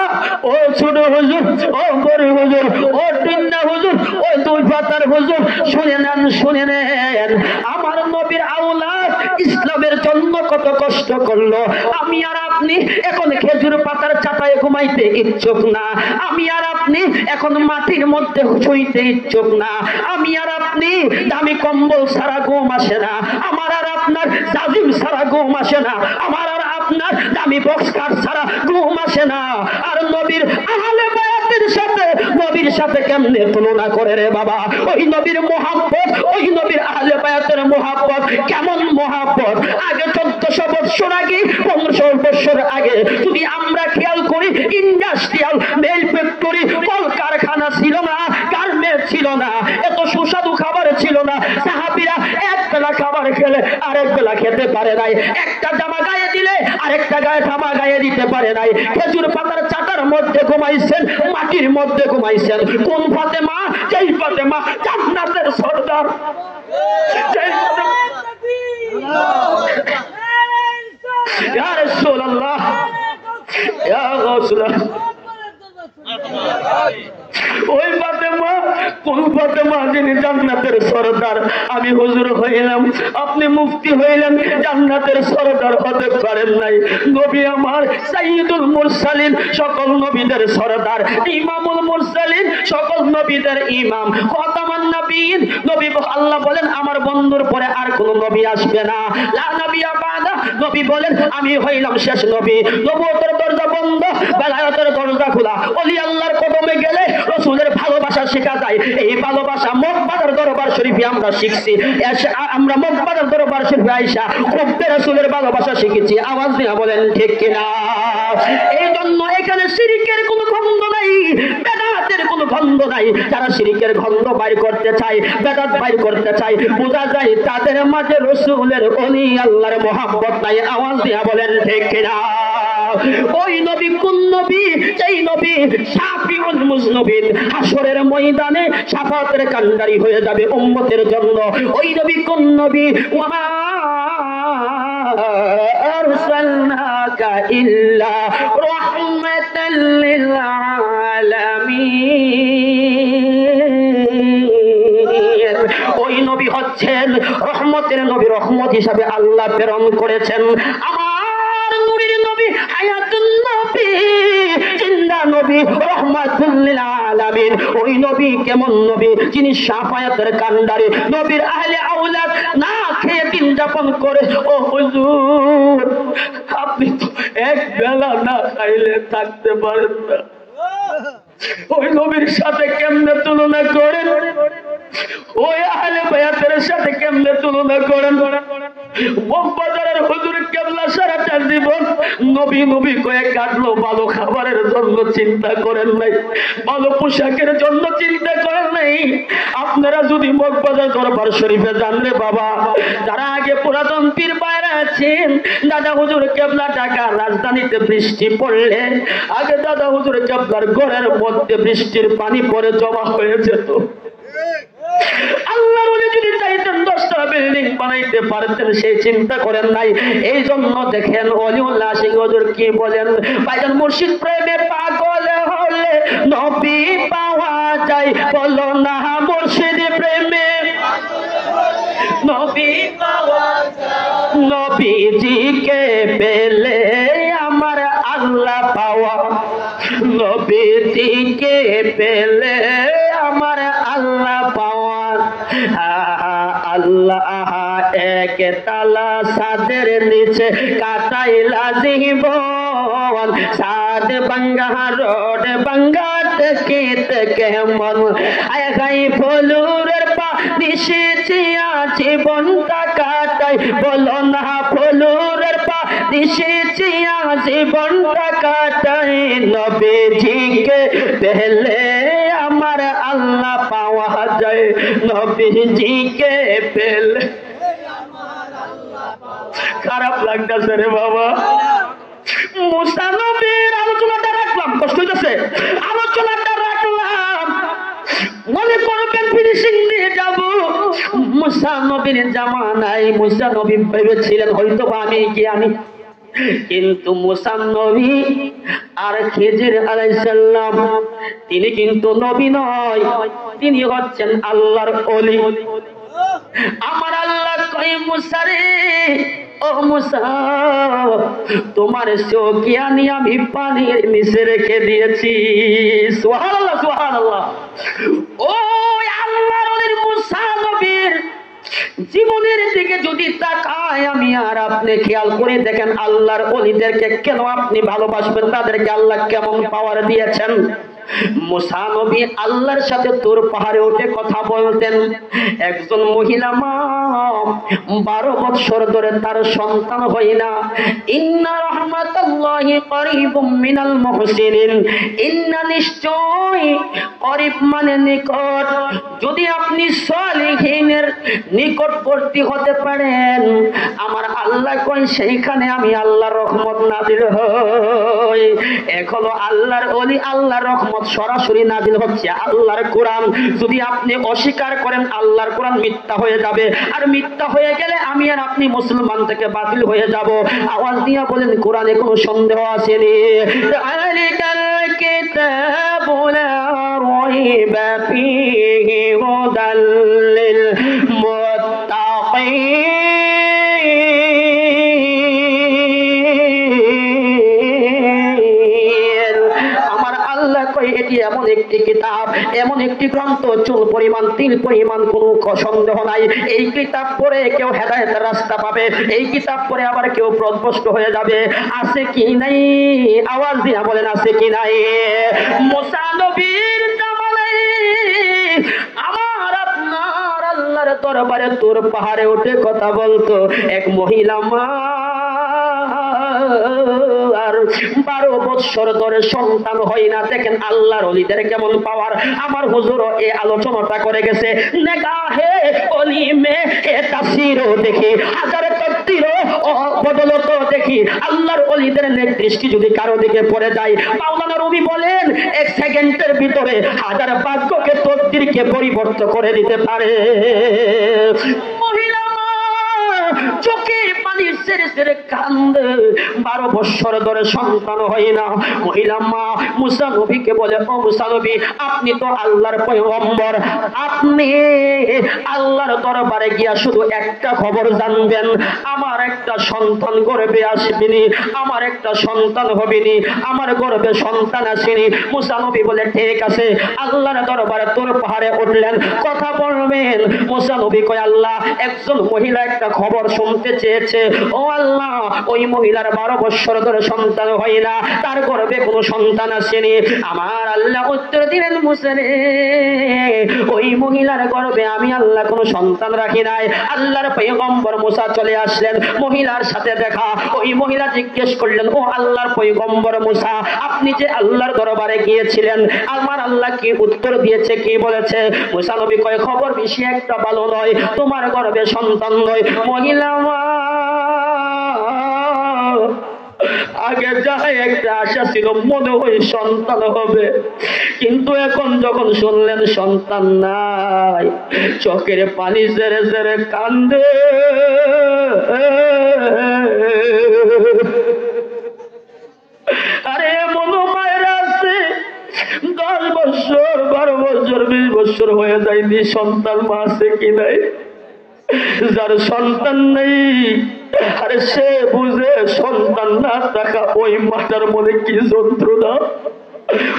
ও ছোট হুজুর, ও বড় হুজুর, ও টিন্না হুজুর, ও দুই পাতার হুজুর, শুনে নেন, শুনে নেন। আমার নবীর আওলাদ ইসলামের জন্য কত কষ্ট করলো। আমি আর আপনি এখন খেজুর পাতার চাটায় ঘুমাইতে ইচ্ছুক না। আমি আর আপনি এখন মাটির মধ্যে শুইতে ইচ্ছুক না। আমি আর আপনি দামি কম্বল ছাড়া ঘুম আসে না। আমার আর আপনার জাজিম ছাড়া ঘুম আসে না। আমার আর আপনার দামি বক্সকার ছাড়া ঘুম আসে না। আর নবীর আহলে বায়াতের সাথে, নবীর সাথে কেমনে তুলনা করে রে বাবা? ওই নবীর মুহাব্বত, ওই নবীর আহলে বায়াতের মুহাব্বত কেমন মুহাব্বত! আগে 1400 বছর আগে, 1500 বছর আগে যদি আমরা খেয়াল করি, ইন্ডাস্ট্রিয়াল মেল ফ্যাক্টরি, কলকারখানা ছিল না, গার্মেন্ট ছিল না, এত সুস্বাদু খাবার ছিল না। সাহাবীরা এক বেলা খাবার খেলে আরেক বেলা খেতে পারে নাই। একটা জামা গায়ে দিলে আরেকটা গায়ে জামা গায়ে দিতে পারে নাই। খেজুর পাতার চাটার মধ্যে ঘুমাইছেন, মাটির মধ্যে ঘুমাইছেন। কোন ফাতেমা? যেই ফাতেমা জান্নাতের সর্দার। ইয়া রাসূলুল্লাহ, ইয়া রাসূলুল্লাহ, ওই ফাতেমা কোন ফাতেমা? যিনি জান্নাতের সরদার। আমি হুজুর হইলাম, আপনি মুফতি হইলেন, জান্নাতের সরদার হতে পারেন নাই। নবী আমার সাইয়্যিদুল মুরসালিন, সকল নবীদের সরদার, ইমামুল মুরসালিন, সকল নবীদের ইমাম, খাতামান নবীন। নবী আল্লাহ বলেন আমার বন্ধুর পরে আর কোন নবী আসবে না। লা নবিয়্যা বাদা। নবী বলেন আমি হইলাম শেষ নবী। নবুয়তের দরজা বন্ধ, বেলায়েতের দরজা খোলা। ওলি আল্লাহর কদমে গেলে রাসূলের ভালোবাসা শেখা যায়। এই ভালোবাসা মক্কার দরবার শরীফে আমরা শিখছি। আমরা মক্কার দরবার শরীফে আইসা খুববে রাসূলের ভালোবাসা শিখেছি। আওয়াজ দিয়ে বলেন ঠিক কিনা? এই জন্য এখানে শিরকের কোনো গন্ধ নাই, বেদাতের কোনো গন্ধ নাই। যারা শিরকের গন্ধ বাইর করতে চায়, বেদাত বাইর করতে চায়, বোঝা যায় তাদের মাঝে রাসূলের ওলি আল্লাহর মহব্বত নাই। আওয়াজ দিয়ে বলেন ঠিক কিনা? ওই নবী কোন নবী? যেই নবী শাফিউল মুজনবিন, হাসরের ময়দানে শাফাতের কান্ডারি হয়ে যাবে উম্মতের জন্য। ওই নবী কোন নবী? ওয়া আরসালনাকা ইল্লা রাহমাতাল লিল আলামিন। ওই নবী হচ্ছেন রহমতের নবী, রহমত হিসাবে আল্লাহ প্রেরণ করেছেন। আমার নূরের নবী, হায়াতুন নবী, জিন্দা নবী, রাহমাতুল লিল আলামিন। ওই নবী কেমন নবী? যিনি শাফায়াতের কান্ডারি। নবীর আহলে আওলাদ না খেয়ে দিন যাপন করে। ও হুজুর, আপনি তো এক বেলা না খাইলে থাকতে পারেন না। ওই নবীর সাথে কেমনে তুলনা করেন? ওই আহলে বায়াতের সাথে কেমনে তুলনা করেন? মগবাজারের হুজুর কেবলা সারাটা জীবন নবী নবী কয়ে কাটলো, ভালো খাবারের জন্য চিন্তা করেন নাই, ভালো পোশাকের জন্য চিন্তা করেন নাই। আপনারা যদি মগবাজার দরবার শরীফে জানলে বাবা, যারা আগে পুরাতন পীর বাইরে আছেন, দাদা হুজুর কেবলা ঢাকা রাজধানীতে বৃষ্টি পড়লে আগে দাদা হুজুর কেবলার ঘরের মধ্যে বৃষ্টির পানি পড়ে জমা হয়ে যেত। আল্লাহর ওলি যদি চাইতেন 10টা বিল্ডিং বানাইতে পারতেন, সেই চিন্তা করেন নাই। এই জন্য দেখেন ওলিউল্লাহ আশিক হুজুর কি বলেন, ভাইজান মুর্শিদ প্রেমে পাগল হলে নবী পাওয়া যায়, বলো না মুর্শিদ প্রেমে নবী পাওয়া যায়, নবীজিকে পেলে আমার আল্লাহ পাওয়া, নবীজিকে পেলে আমার আল্লাহ পাওয়া। আল্লাহ এক তালা সাদের নিচে কাটাইলা জীবন, সাদ বাঙ্গা রোড বাঙ্গা থেকে কেমন আয় গাই ফলুরের পা দিশেছি জীবনটা কাটাই, বলো না ফলুরের পা দিশেছি জীবনটা কাটাই, নবীজিকে পেলে আমার আল্লাহ পাওয়া যায়, নবীজিকে পেলে। খারাপ লাগতেছে রে বাবা। মুসা নবীর আলোচনাটা রাখলাম, কষ্ট হইতেছে, আলোচনাটা রাখলাম, মনে করবেন ফিনিশিং দিয়ে যাব। মুসা নবীর জামানায় মুসা নবী ভেবেছিলেন হয়তো আমি জ্ঞানী, কিন্তু মুসা নবী আর খিজির আলাইহিস সালাম তিনি কিন্তু নবী নয়, তিনি হচ্ছেন আল্লাহর ওলি। আমার আল্লাহ কয় মুসা রে, ও মুসা তোমার সেও জ্ঞানী আমি পানির নিচে রেখে দিয়েছি। সুবহানাল্লাহ সুবহানাল্লাহ। ও আল্লাহর ওলির মুসা নবীর জীবনের দিকে যদি তাকায় আমি আর আপনি খেয়াল করে দেখেন আল্লাহর ওলিদেরকে কেন আপনি ভালোবাসবেন, তাদেরকে আল্লাহ কেমন পাওয়ার দিয়েছেন। মুসা নবী আল্লাহর সাথে তোর পাহাড়ে উঠে কথা বলতেন। একজন মহিলা মা 12 বছর ধরে তার সন্তান হয় না। ইন্না রাহমাতাল্লাহি করিবুম মিনাল মুহসিনিন, ইন্না নিশ্চয়, করিব মানে নিকট। যদি আপনি সালিহিনের নিকটবর্তী হতে পারেন আমার আল্লাহ কয় সেইখানে আমি আল্লাহর রহমত নাজিল হয়। এখন আল্লাহর ওলি আল্লাহর রহমত সরাসরি নাজিল হচ্ছে আল্লাহর কোরআন। যদি আপনি অস্বীকার করেন আল্লাহর কোরআন মিথ্যা হয়ে যাবে, আর মিথ্যা হয়ে গেলে আমি আর আপনি মুসলমান থেকে বাতিল হয়ে যাব। আওয়াজ দিয়ে বলেন কোরআনে কোনো সন্দেহ আসেনি। যালিকাল কিতাবু লা রাইবা ফীহি হুদাল লিল মুত্তাকিন। এটি এমন একটি কিতাব, এমন একটি গ্রন্থ, চুল পরিমাণ তিল পরিমাণ কোনো সন্দেহ নাই এই কিতাব পড়ে কেউ হেদায়েতের রাস্তা পাবে, এই কিতাব পড়ে আবার কেউ পথভ্রষ্ট হয়ে যাবে। আছে কি নাই? আওয়াজ দিয়া বলেন আছে কি নাই? মুসা নবীর জামানায় আমার আপনার আল্লাহর দরবারে তোর পাহাড়ে উঠে কথা বলতো এক মহিলা মা, আর 12 বছর ধরে সন্তান হয় না। দেখেন আল্লাহর ওলিদের কেমন পাওয়ার। আমার হুজুরও এই আলোচনাটা করে গেছে। নেগাহে ওলি মে এ তাসিরও দেখি, হাজার তকদিরও বদলত দেখি। আল্লাহর ওলিদের নেক দৃষ্টি যদি কারো দিকে পড়ে যায়, মাওলানা রুমি বলেন 1 সেকেন্ডের ভিতরে হাজার ভাগ্যকে তকদিরকে পরিবর্তন করে দিতে পারে। মহিলা মা চোখে পানি ছেড়ে ছেড়ে কান্দে, 12 বছর ধরে সন্তান হয় না। মহিলা মা মুসা নবীকে বলে, ও মুসা নবী আপনি তো আল্লাহর পয়গম্বর, আপনি আল্লাহর দরবারে গিয়া শুধু একটা খবর জানবেন, আমার একটা সন্তান গর্ভে আসবেনি, আমার একটা সন্তান হবেনি, আমার গর্ভে সন্তান আসেনি। মুসা নবী বলে ঠিক আছে। আল্লাহর দরবারে তোর পাহাড়ে উঠলেন, কথা বলবেন। মুসা নবী কয় আল্লাহ একজন মহিলা একটা খবর শুনতে চেয়েছে, ও ও আল্লাহ ওই মহিলার 12 বছর ধরে সন্তান হয় না, তার গর্ভে কোনো সন্তান আসেনি। আমার আল্লাহ উত্তর দিলেন মুসা রে, ওই মহিলার গর্ভে আমি আল্লাহ কোনো সন্তান রাখি নাই। আল্লাহর পয়গম্বর মুসা চলে আসলেন, মহিলার সাথে দেখা। ওই মহিলা জিজ্ঞেস করলেন, ও আল্লাহর পয়গম্বর মুসা, আপনি যে আল্লাহর দরবারে গিয়েছিলেন, আমার আল্লাহ কি উত্তর দিয়েছে, কি বলেছে? মুসা নবী কয়, খবর বেশি একটা ভালো নয়, তোমার গর্ভে সন্তান নয়। মহিলা আগে যাই একটা আশা ছিল, মনে হয় সন্তান হবে, কিন্তু এখন যখন শুনলেন সন্তান নাই, চোখের পানি ঝেড়ে ঝেড়ে কান্দে। আরে মনো মায়ের আছে 10 বছর 12 বছর 20 বছর হয়ে যায়নি, সন্তান মা আছে কি নাই? যার সন্তান নেই আরে সে বুঝে সন্তান না থাকা ওই মাটার মনে কি যন্ত্রণা,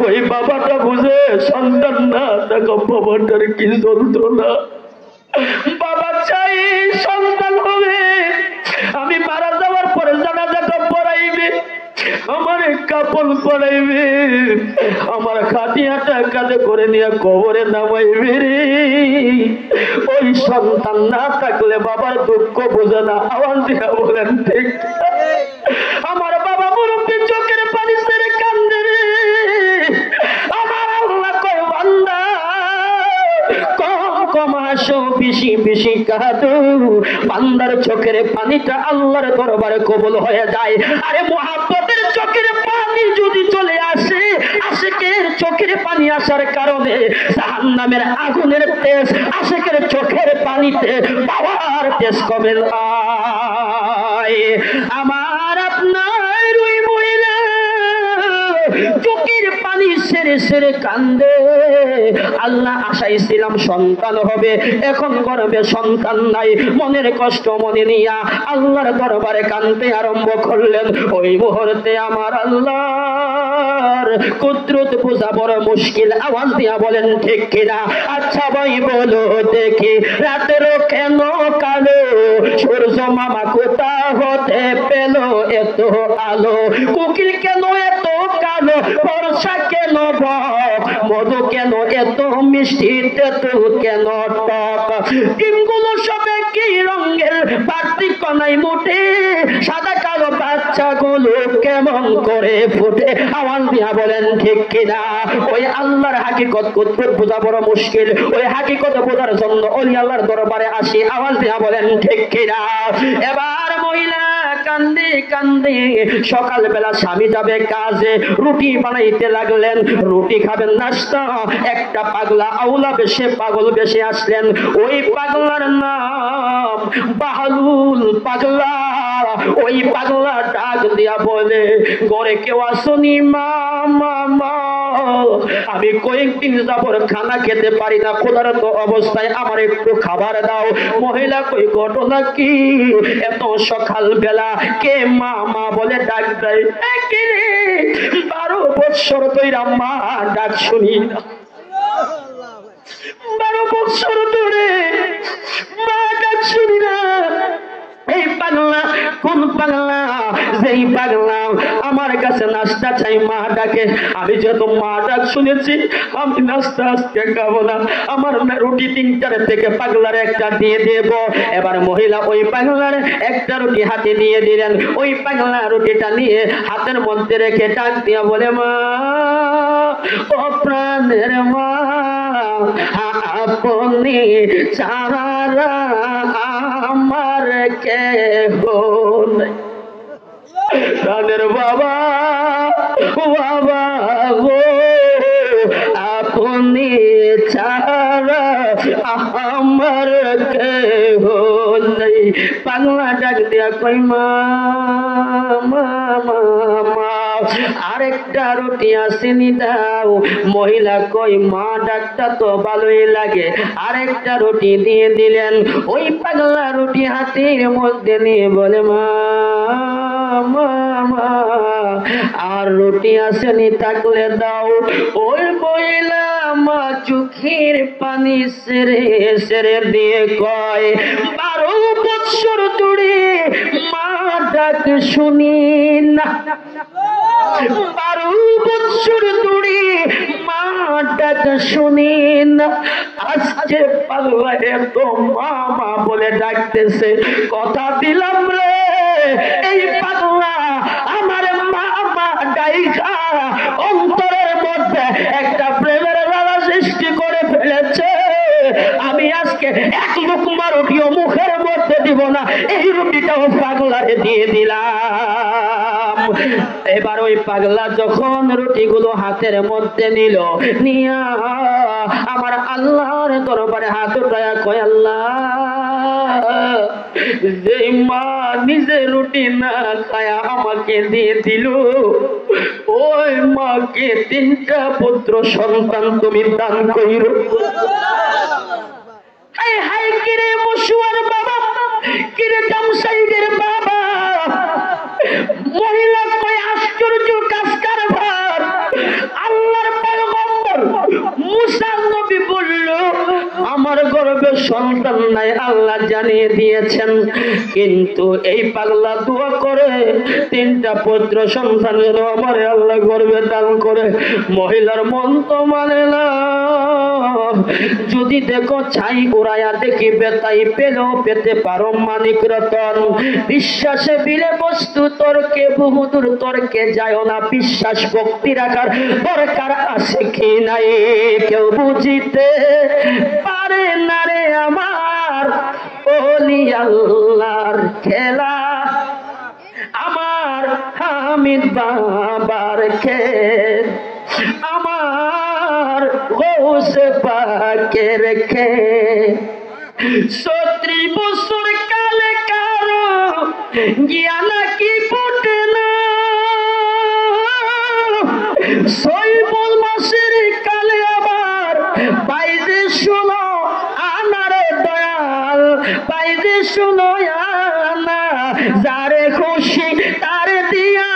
ওই বাবাটা বুঝে সন্তান না থাকা বাবাটার কি যন্ত্রণা। বাবা চাই সন্তান হবে, আমি মারা যাওয়ার পরে জানাজাটা পড়াইবে, আমার কাপড় পড়াইবে, আমার খাটিয়াটা কাঁধে করে নিয়ে কবরে নামাইবে রে। ওই সন্তান না থাকলে বাবার দুঃখ বোঝে না। আওয়াজ দিয়া বলেন ঠিক? আমার বাবা মুরব্বী চোখের পানি ছেড়ে কান্দে রে। আমার আল্লাহ কয়, বান্দা কম কম আসো, বেশি বেশি কাঁদো, বান্দার চোখের পানিটা আল্লাহর দরবারে কবুল হয়ে যায়। আরে মুহাব্বতের চোখের পানি যদি চলে আসে, আশিকের চোখের পানি আসার কারণে জাহান্নামের আগুনের তেজ আশিকের চোখের পানিতে পাওয়ার তেজ কমে যায়। আমার আপনার ওই মহিলা চোখের পানি সেরে সেরে কান্দে। আল্লাহ আশাইছিলাম সন্তান হবে, এখন গর্ভে সন্তান নাই, মনের কষ্ট মনে নিয়া আল্লাহর দরবারে কান্দতে আরম্ভ করলেন। ওই মুহূর্তে আমার আল্লাহর কুদরত বোঝা বড় মুশকিল। আওয়াজ দিয়া বলেন ঠিক কিনা? আচ্ছা ভাই বলো দেখি, রাতেরও কেন কালো, সূর্য মামা কোথা হতে পেল এত আলো, কোকিল কেন এত কালো, বর্ষা কেন বক, মধু কেন এত মিষ্টি, তেঁতুল কেন টক, ডিমগুলো সবে কি রঙের, পার্থক্য নাই মোটে, সাদা কালো বাচ্চাগুলো কেমন করে ফুটে। আওয়াজ দিয়া বলেন ঠিক কিনা? ওই আল্লাহর হাকিকত কুদরত বোঝা বড় মুশকিল, ওই হাকিকত বোঝার জন্য ওই আল্লাহর দরবারে আসি। আওয়াজ দিয়া বলেন ঠিক কিনা? এবার মহিলা কান্দে কান্দে সকালবেলা স্বামী যাবে কাজে, রুটি বানাইতে লাগলেন। রুটি খাবেন নাস্তা, একটা পাগলা আউলা বেশে পাগল বেশে আসলেন। ওই পাগলার নাম বাহালুল পাগলা। ওই পাগলা ডাক দিয়া বলে, ঘরে কেউ আসনি মা, মা আমি কয়েকদিন যাবর খানা খেতে পারি না, ক্ষুধার্ত অবস্থায় আমার একটু খাবার দাও। মহিলা কই, ঘটনা কি? এত সকাল বেলা কে মা মা বলে ডাক দেয়? 12 বছর ধরে মা ডাক শুনি না, 12 বছর ধরে মা ডাক শুনি না। এই পাগলা কোন পাগলা? যেই পাগলা আমার কাছে নাস্তা চাই মা ডাকে। আমি যেহেতু মা ডাক শুনেছি, আমি নাস্তা আজকে খাবো না, আমার রুটি 3টার থেকে পাগলার একটা দিয়ে দেব। এবার মহিলা ওই পাগলার একটা রুটি হাতে দিয়ে দিলেন। ওই পাগলা রুটিটা নিয়ে হাতের মধ্যে রেখে ডাক দিয়া বলে, মা ও প্রাণের মা, আপনি ছাড়া আমার কেহ নাই। প্রাণের বাবা, বাবা গো, আপনি ছাড়া আমার কেহ নাই। পাগলা ডাক দিয়া কই, মা মা মা, আরেকটা রুটি আসেনি দাও। মহিলা কই, মা ডাকটা তো ভালোই লাগে, আরেকটা রুটি দিয়ে দিলেন। ওই পাগলা রুটি হাতের মধ্যে নিয়ে বলে, মা মা মা, আর রুটি আসেনি থাকলে দাও। ওই মহিলা মা চোখের পানি সেরে সেরে দিয়ে কয়, 12 বছর ধরে মা ডাক শুনি না, 12 বছর ধরে মা ডাক শুনি না। আজকে পাগলা এত মামা বলে ডাকতেছে। কথা দিলাম রে, এই পাগলা আমার মামা ডাইকা অন্তরের মধ্যে একটা প্রেমের লালা সৃষ্টি করে ফেলেছে। আমি আজকে এক লোকমা রুটিও মুখের মধ্যে দিব না, এই রুটিটাও পাগলারে দিয়ে দিলাম। এবার ওই পাগলা যখন রুটিগুলো হাতের মধ্যে নিল, নিয়া আমার আল্লাহর দরবারে হাত উঠায়া কয়, আল্লাহ, যে মা নিজে রুটি না খায়া আমাকে দিয়ে দিল, ওই মাকে 3টা পুত্র সন্তান তুমি দান কইরো। হায় হায়, কিরে মশুয়ার বাবা, কিরে জামসাইদের বাবা, মহিলা কয় আশ্চর্য কাজ কারবার। আল্লাহর পয়গম্বর মুসা নবী বলল, আমার গর্ভে সন্তান নাই, আল্লাহ জানিয়ে দিয়েছেন। কিন্তু এই পাগলা দোয়া করে 3টা পুত্র সন্তান যেন আমার আল্লাহ গর্ভে দান করে। মহিলার মন তো মানে না, যদি দেখো ছাই উড়াইয়া দেখিবে তাই পেলেও পেতে পারো মানিক রতন। বিশ্বাসে বিলে বস্তু তর্কে বহুদূর তর্কে যায় না, বিশ্বাস ভক্তি রাখার দরকার আছে কি নাই কেউ বুঝিতে পারে না রে আমার ওলি আল্লাহর খেলা, আমার হামিদ বাবার খেল, আমার গৌসে পাকের খেল। 36 বছর কালে কারো জ্ঞান কি ফুটে না, 6 মাসের কালে আবার বাইরে শুনো আনারে দয়াল, বাইরে শুনো আনা, যারে খুশি তারে দিয়া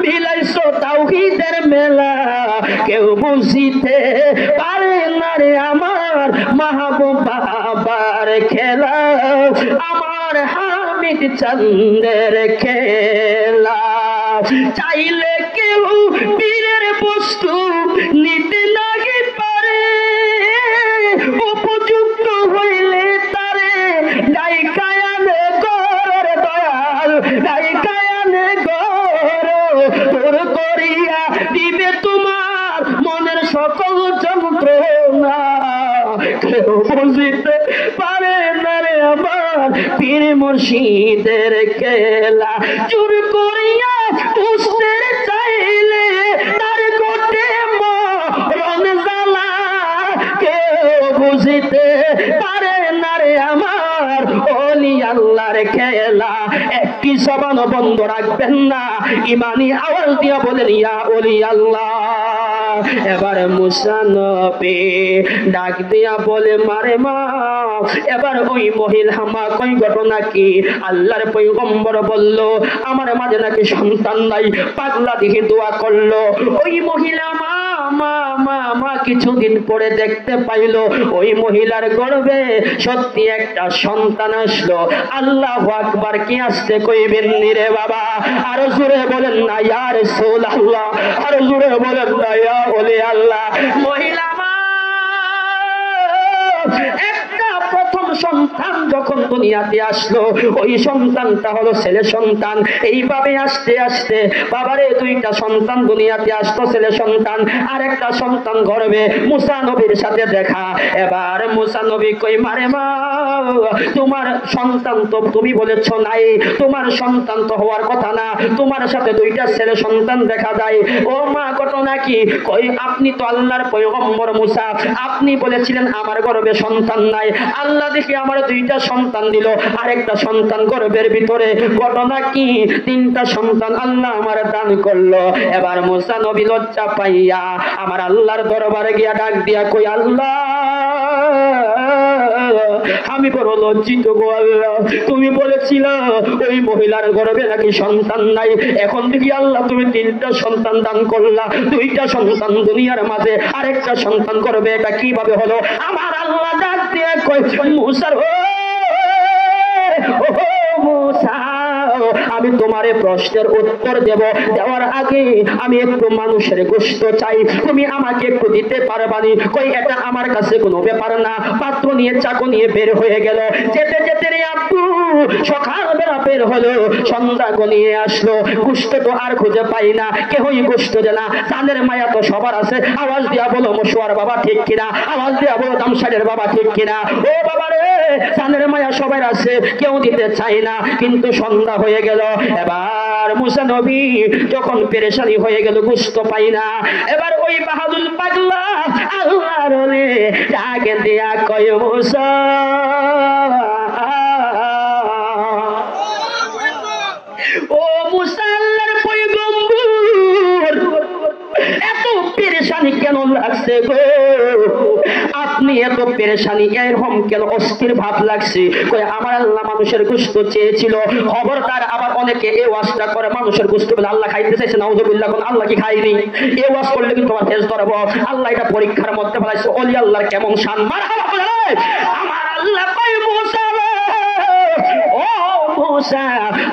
মিলাইছো তাওহীদের মেলা, কেউ বুঝিতে পারে না রে আমার মাহবুব বাবার খেলা, আমার হামিদ চন্দের খেলা। চাইলে কেউ পীরের বস্তু নিতে নাগে পারে, উপযুক্ত হইলে তারে ডাইকায়ানে গর দয়াল, ডাইকায়ানে গর, তোর করিয়া দিবে তোমার মনের সকল যন্ত্রণা, কেউ বুঝিতে পারে না রে আমার পীর মুর্শিদের খেলা। জোর করিয়া বুঝতে চাইলে তার গোটে মরণ জ্বালা, কেউ বুঝিতে পারে না রে আমার ওলি আল্লাহর খেলা। একটি জবান বন্ধ রাখবেন না, ইমানি আওয়াজ দিয়া বলেন ইয়া ওলি আল্লাহ। এবার মুসা নবী ডাক দিয়া বলে, মারে মা। এবার ওই মহিলা মা কই ঘটনা কি? আল্লাহর পয়গম্বর বলল, আমার মাঝে নাকি সন্তান নাই। পাগলা দিকে দোয়া করলো। ওই মহিলা মা মা মা মা কিছুদিন পরে দেখতে পাইল ওই মহিলার গর্ভে সত্যি একটা সন্তান আসলো। আল্লাহু আকবার, কি আসতে কইবেন রে বাবা? আরো জোরে বলেন না ইয়া রাসূলুল্লাহ, আরো জোরে বলেন না ইয়া ওলি আল্লাহ। মহিলা মা একটা প্রথম সন্তান যখন দুনিয়াতে আসলো, ওই সন্তানটা হলো ছেলে সন্তান। এইভাবে আস্তে আস্তে বাবারে 2টা সন্তান দুনিয়াতে আসতো, ছেলে সন্তান। আর একটা সন্তান গর্ভে মুসা নবীর সাথে দেখা। এবার মুসা নবী কই, মারে মা, তোমার সন্তান তো তুমি বলেছ নাই, তোমার সন্তান তো হওয়ার কথা না, তোমার সাথে 2টা ছেলে সন্তান দেখা যায়। ও মা, ঘটনা কি? কই, আপনি তো আল্লাহর পয়গম্বর মুসা, আপনি বলেছিলেন আমার গর্ভে সন্তান নাই, আল্লাহ দেখি আমার 2টা সন্তান দিল, আরেকটা সন্তান গর্ভের ভিতরে। ঘটনা কি? 3টা সন্তান আল্লাহ আমার দান করলো। এবার মুসা নবী লজ্জা পাইয়া আমার আল্লাহর দরবারে গিয়া ডাক দিয়া কই, আল্লাহ, আমি বড় লজ্জিত গো আল্লাহ, তুমি বলেছিলে ওই মহিলার গর্ভে নাকি সন্তান নাই, এখন দেখি আল্লাহ তুমি 3টা সন্তান দান করলা, 2টা সন্তান দুনিয়ার মাঝে, আরেকটা সন্তান গর্ভে, এটা কিভাবে হলো? আমার আল্লাহ ডাক দিয়ে কই, মুসার ও মুসা, আমি তোমারে প্রশ্নের উত্তর দেব, দেওয়ার আগে আমি একটু মানুষের গোশত চাই, তুমি আমাকে একটু দিতে পারবানি? কই এটা আমার কাছে কোনো ব্যাপার না। পাত্র নিয়ে চাকু নিয়ে বের হয়ে গেল। যেতে যেতে রে আব্বু সকালবেলা বের হলো, সন্ধ্যা গনিয়ে আসলো, গোশত তো আর খুঁজে পাই না, কেহই গোশত দেয় না। জানের মায়া তো সবার আছে, আওয়াজ দিয়া বলো মশুয়ার বাবা ঠিক কিনা, আওয়াজ দিয়া বলো দামসারের বাবা ঠিক কিনা। ও বাবা রে, জানের মায়া সবার আছে, কেউ দিতে চায় না। কিন্তু সন্ধ্যা হয়ে গেল, এবার মুসা নবী যখন পেরেশানি হয়ে গেল, গোশত পাই না, এবার ওই বাহাদুর পাগলা আল্লাহর ওলি ডাকে দিয়া কয় মুসা ও মুসা আল্লাহর পয়গম্বর, এত পেরেশানি কেন লাগছে গো? আপনি এত পেরেশানি এরকম কেন অস্থির ভাব লাগছে? কই আমার আল্লাহ মানুষের গোশত চেয়েছিল। খবরদার, আবার অনেকে এই ওয়াজটা করে মানুষের গোশত বলে আল্লাহ খাইতে চাইছে, নাউযুবিল্লাহ। কোন আল্লাহ কি খাইনি? এই ওয়াজ করলে কিন্তু তোমার তেজ ধরবো। আল্লাহ এটা পরীক্ষার মধ্যে ফেলাইছে। ওলি আল্লাহর কেমন শান, মারহাবা বলে আমার আল্লাহ কই মুসা ও মুসা,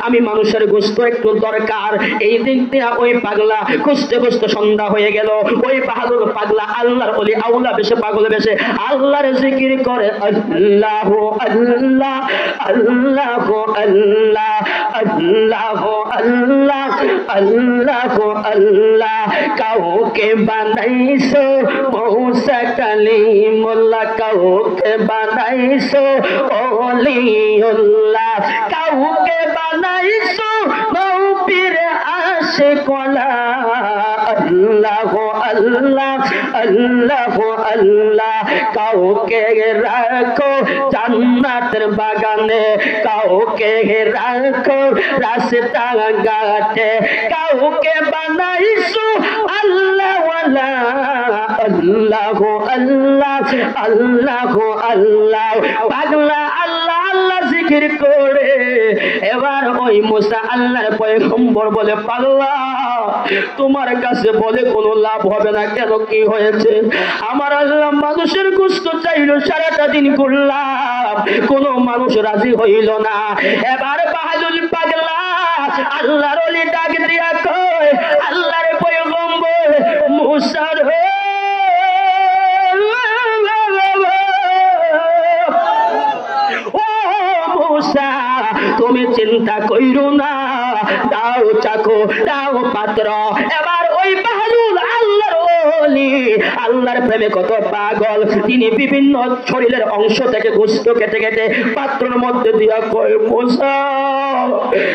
আমি মানুষের গোশত একটু দরকার। এই দিক দিয়ে ওই পাগলা খুঁজতে খুঁজতে সন্ধ্যা হয়ে গেল। ওই বাহাদুর পাগলা আল্লাহর ওলি আউলা বেশে পাগল বেশে আল্লাহর জিকির করে, আল্লাহ আল্লাহ আল্লাহ আল্লাহ আল্লাহ আল্লাহ আল্লাহ আল্লাহ। কাউকে বানাইছো মৌসা কালিমুল্লাহ, কাউকে বানাইছো ওলিউল্লাহ, কাউকে বানাইছো নবীর আশিকওয়ালা। আল্লাহ আল্লাহ আল্লাহ আল্লাহ। কাউকে রাখো জান্নাতের বাগানে, কাউকে রাখো রাস্তা ঘাটে, কাউকে বানাইছো আল্লাহ ওয়ালা। আল্লাহ আল্লাহ আল্লাহ আল্লাহ। পাগলা আল্লাহ আল্লাহ জিকির করে এবার ওই মুসা আল্লাহর পয়গম্বর বলে, পাগলা তোমার কাছে বলে কোনো লাভ হবে না। কেন, কি হয়েছে? আমার আল্লাহ মানুষের গোশত চাইল, সারাটা দিন করলাম, কোনো মানুষ রাজি হইল না। এবার বাহাদুর পাগলা আল্লাহর ওলি ডাক দিয়া কয়, আল্লাহর পয়গম্বর মুসা রে, তুমি চিন্তা কইরো না, দাও চাকু, দাও পাত্র। এবার ওই বাহাদুর আল্লাহর ওলি আল্লাহর প্রেমে কত পাগল, তিনি বিভিন্ন শরীরের অংশ থেকে গোশত কেটে কেটে পাত্রের মধ্যে দিয়া কয়, মুসা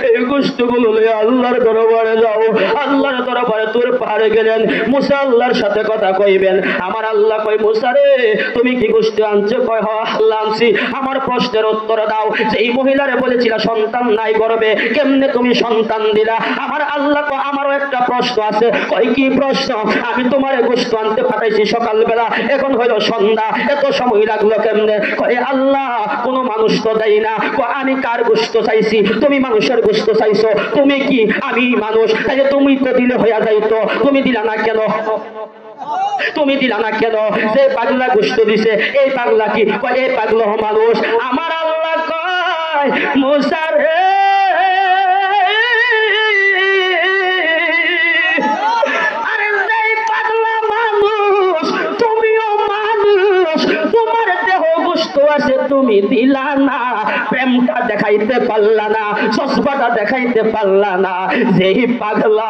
এই গোশতগুলো লইয়া আল্লাহর দরবারে যাও। আল্লাহর দরবারে তোর পাহাড়ে গেলেন, মুসা আল্লাহর সাথে কথা কইবেন। আমার আল্লাহ কয়, মুসা রে তুমি কি গোশত আনছো? কয় হ আল্লাহ আনছি। আমার প্রশ্নের উত্তর দাও, এই মহিলারে বলেছিল সন্তান নাই গর্ভে, কেমনে তুমি সন্তান দিলা? আমার আল্লাহ কয়, আমারও একটা প্রশ্ন আছে। কয় কি প্রশ্ন? আমি তোমার গোশত আনতে পাঠাইছি সকালবেলা, এখন হইল সন্ধ্যা, এত সময় লাগলো কেমনে? কয় আল্লাহ কোন মানুষ তো দেয় না। কয় আমি কার গোশত চাইছি? তুমি মানুষের গোশত চাইছো। তুমি কি আমি মানুষ? তাহলে তুমি তো দিলে হইয়া যাইতো, তুমি দিলা না কেন? তুমি দিলা না কেন? যে পাগলা গোশত দিছে এই পাগলা কি? এই পাগলা মানুষ। আমার আল্লাহ কয়, মুসা রে আরে এই পাগলা মানুষ, তুমিও মানুষ, তোমার দেহ গোশত আছে, তুমি দিলা না, প্রেমটা দেখাইতে পারলা না, সসবাটা দেখাইতে পারলা না। যেই পাগলা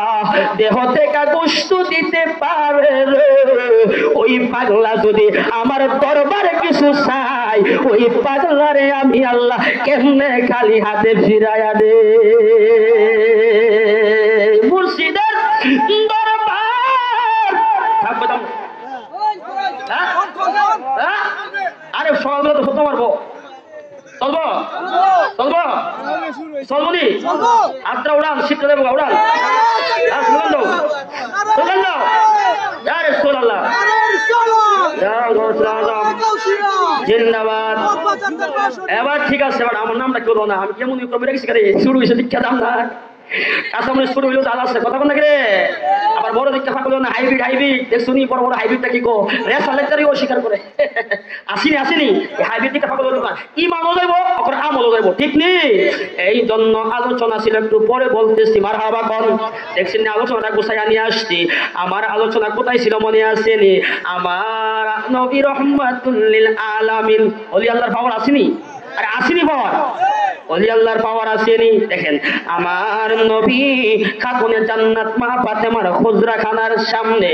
দেহ থেকে গোশত দিতে পারে রে, ওই পাগলা যদি আমার দরবারে কিছু চাই, ওই পাগলারে আমি আল্লাহ কেমনে খালি হাতে ফিরাইয়া দে। মুর্শিদের দরবার থাকবে তো? আরে সকালবেলা তো হতে পারবো, চলবো চলবো চলবো আত্রা উড়ান, শীতটা দেবো উড়ান, জিন্দাবাদ। এবার ঠিক আছে, এবার আমার নামটা কেউ না, আমি কেমন শুরু হয়েছে দীক্ষা দাম না কাঁচামরিচ শুরু হইলো, জাল আছে কথা কোন রে। আবার আবার বড় দিকটা পাগল না হাইব্রিড দেখছো নি বড় বড় হাইব্রিডটা কি কো রেসালেক্টারই অস্বীকার করে আসেনি এই হাইব্রিড দিকটা পাগল না ইমানও যাইব অপর আমলও যাইব ঠিক নেই এই জন্য আলোচনা ছিল একটু পরে বলতেছি মারহাবা কোন দেখছেন না আলোচনাটা গুছাইয়া নিয়ে আসছি আমার আলোচনা কোথায় ছিল মনে আসেনি আমার নবী রহমাতুল লিল আলামিন ওলি আল্লাহর পাওয়ার আসেনি আরে আসেনি পাওয়ার ওলি আল্লাহর পাওয়ার আসেনি দেখেন আমার নবী খাতুনে জান্নাত মা ফাতেমার খুজরা খানার সামনে